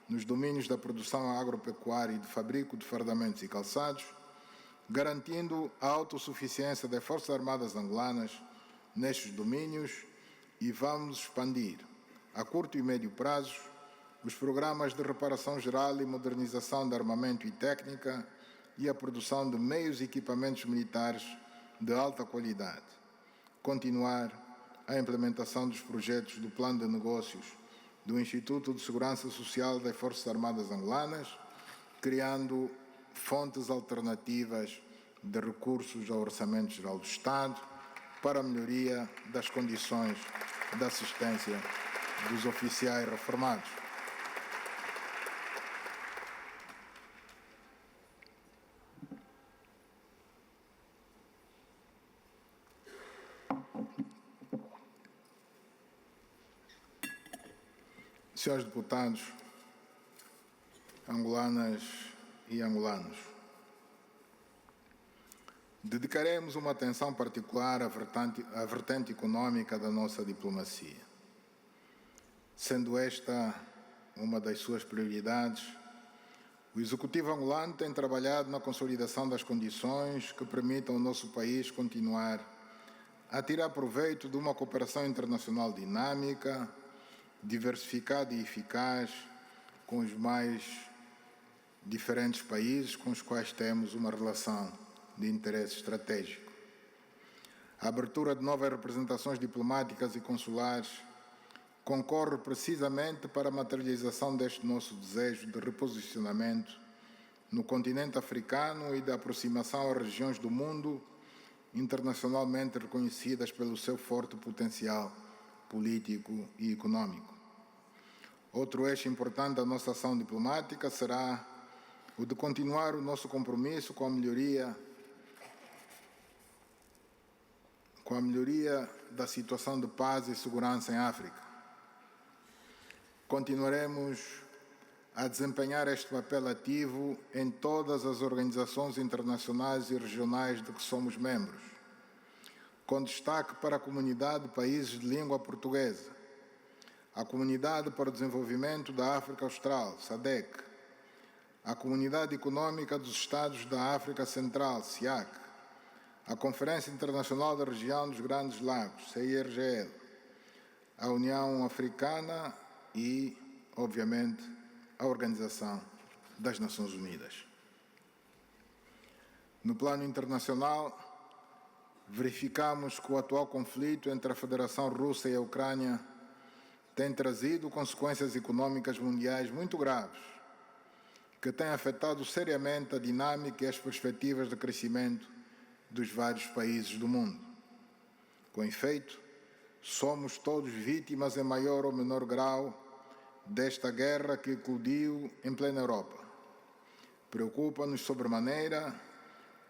nos domínios da produção agropecuária e de fabrico de fardamentos e calçados, garantindo a autossuficiência das Forças Armadas angolanas nestes domínios, e vamos expandir, a curto e médio prazo, os programas de reparação geral e modernização de armamento e técnica e a produção de meios e equipamentos militares de alta qualidade. Continuar a implementação dos projetos do Plano de Negócios do Instituto de Segurança Social das Forças Armadas Angolanas, criando fontes alternativas de recursos ao Orçamento Geral do Estado para a melhoria das condições de assistência dos oficiais reformados. Senhores deputados, angolanas e angolanos, dedicaremos uma atenção particular à vertente econômica da nossa diplomacia. Sendo esta uma das suas prioridades, o Executivo angolano tem trabalhado na consolidação das condições que permitam ao nosso país continuar a tirar proveito de uma cooperação internacional dinâmica, diversificada e eficaz com os mais diferentes países com os quais temos uma relação de interesse estratégico. A abertura de novas representações diplomáticas e consulares concorre precisamente para a materialização deste nosso desejo de reposicionamento no continente africano e de aproximação a regiões do mundo internacionalmente reconhecidas pelo seu forte potencial político e econômico. Outro eixo importante da nossa ação diplomática será o de continuar o nosso compromisso com a melhoria da situação de paz e segurança em África. Continuaremos a desempenhar este papel ativo em todas as organizações internacionais e regionais de que somos membros, com destaque para a Comunidade de Países de Língua Portuguesa, a Comunidade para o Desenvolvimento da África Austral, SADC, a Comunidade Econômica dos Estados da África Central, SIAC, a Conferência Internacional da Região dos Grandes Lagos, CIRGL, a União Africana e, obviamente, a Organização das Nações Unidas. No plano internacional, verificamos que o atual conflito entre a Federação Russa e a Ucrânia tem trazido consequências econômicas mundiais muito graves, que têm afetado seriamente a dinâmica e as perspectivas de crescimento dos vários países do mundo. Com efeito, somos todos vítimas em maior ou menor grau desta guerra que eclodiu em plena Europa. Preocupa-nos sobremaneira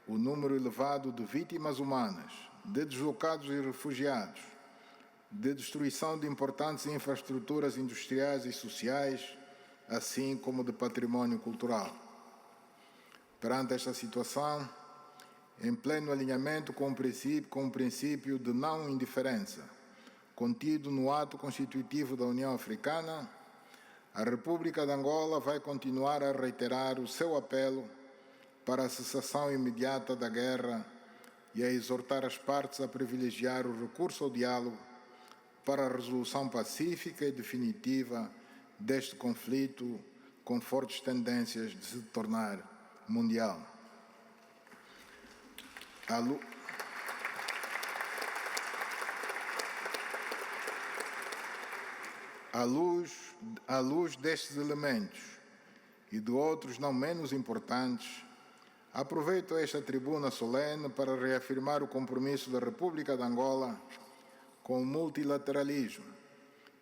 o número elevado de vítimas humanas, de deslocados e refugiados, de destruição de importantes infraestruturas industriais e sociais, assim como de património cultural. Perante esta situação, em pleno alinhamento com o princípio de não indiferença, contido no ato constitutivo da União Africana, a República de Angola vai continuar a reiterar o seu apelo para a cessação imediata da guerra e a exortar as partes a privilegiar o recurso ao diálogo para a resolução pacífica e definitiva deste conflito com fortes tendências de se tornar mundial. À luz destes elementos e de outros não menos importantes, aproveito esta tribuna solene para reafirmar o compromisso da República de Angola com o multilateralismo,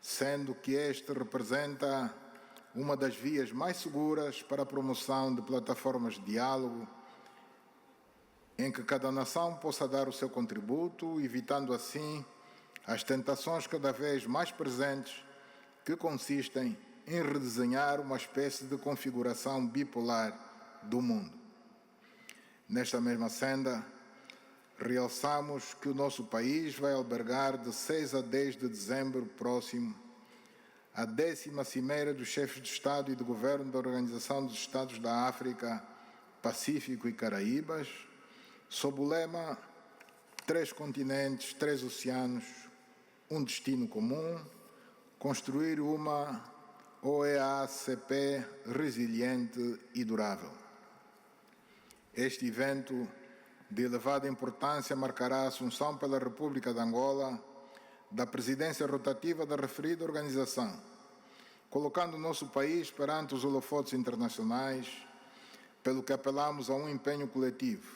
sendo que este representa uma das vias mais seguras para a promoção de plataformas de diálogo em que cada nação possa dar o seu contributo, evitando assim as tentações cada vez mais presentes que consistem em redesenhar uma espécie de configuração bipolar do mundo. Nesta mesma senda, realçamos que o nosso país vai albergar de 6 a 10 de dezembro próximo a 10ª Cimeira dos Chefes de Estado e de Governo da Organização dos Estados da África, Pacífico e Caraíbas, sob o lema 3 continentes, 3 oceanos, um destino comum, construir uma OEACP resiliente e durável. Este evento de elevada importância marcará a assunção pela República de Angola da presidência rotativa da referida organização, colocando o nosso país perante os holofotes internacionais, pelo que apelamos a um empenho coletivo,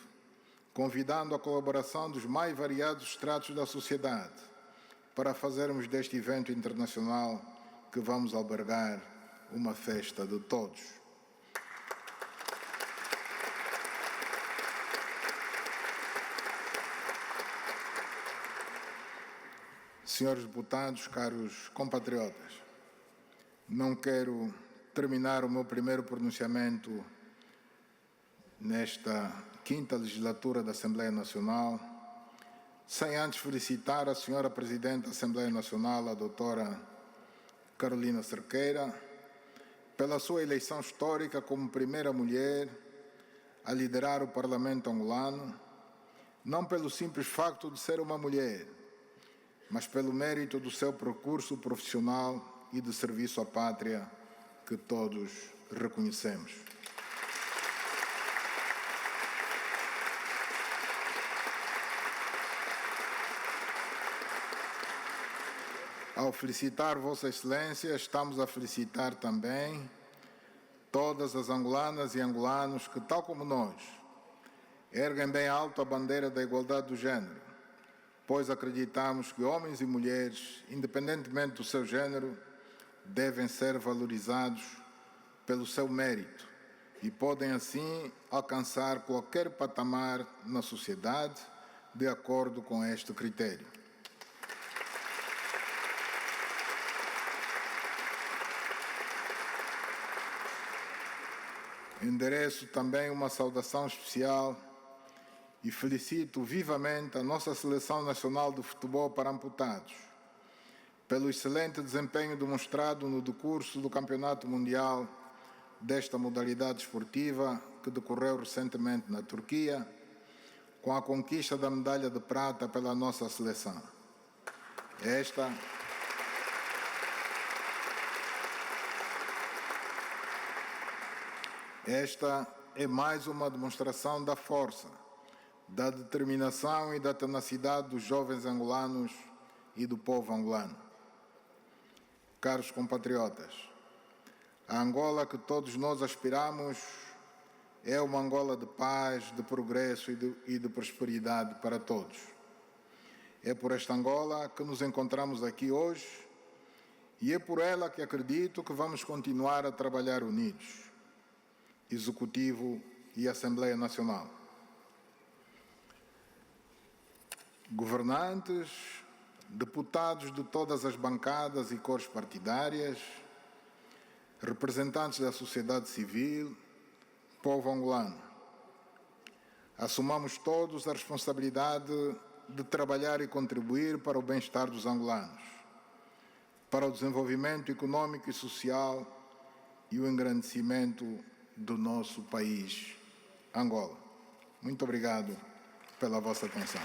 convidando a colaboração dos mais variados estratos da sociedade para fazermos deste evento internacional que vamos albergar uma festa de todos. Senhores deputados, caros compatriotas, não quero terminar o meu primeiro pronunciamento nesta 5ª legislatura da Assembleia Nacional sem antes felicitar a senhora Presidente da Assembleia Nacional, a doutora Carolina Cerqueira, pela sua eleição histórica como primeira mulher a liderar o Parlamento angolano, não pelo simples facto de ser uma mulher, mas pelo mérito do seu percurso profissional e de serviço à pátria que todos reconhecemos. Ao felicitar Vossa Excelência, estamos a felicitar também todas as angolanas e angolanos que, tal como nós, erguem bem alto a bandeira da igualdade do género, pois acreditamos que homens e mulheres, independentemente do seu género, devem ser valorizados pelo seu mérito e podem, assim, alcançar qualquer patamar na sociedade de acordo com este critério. Endereço também uma saudação especial e felicito vivamente a nossa Seleção Nacional de Futebol para Amputados pelo excelente desempenho demonstrado no decurso do Campeonato Mundial desta modalidade esportiva que decorreu recentemente na Turquia, com a conquista da medalha de prata pela nossa seleção. Esta é mais uma demonstração da força, da determinação e da tenacidade dos jovens angolanos e do povo angolano. Caros compatriotas, a Angola que todos nós aspiramos é uma Angola de paz, de progresso e de prosperidade para todos. É por esta Angola que nos encontramos aqui hoje e é por ela que acredito que vamos continuar a trabalhar unidos, Executivo e Assembleia Nacional. Governantes, deputados de todas as bancadas e cores partidárias, representantes da sociedade civil, povo angolano. Assumamos todos a responsabilidade de trabalhar e contribuir para o bem-estar dos angolanos, para o desenvolvimento econômico e social e o engrandecimento do nosso país, Angola. Muito obrigado pela vossa atenção.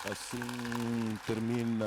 Assim termina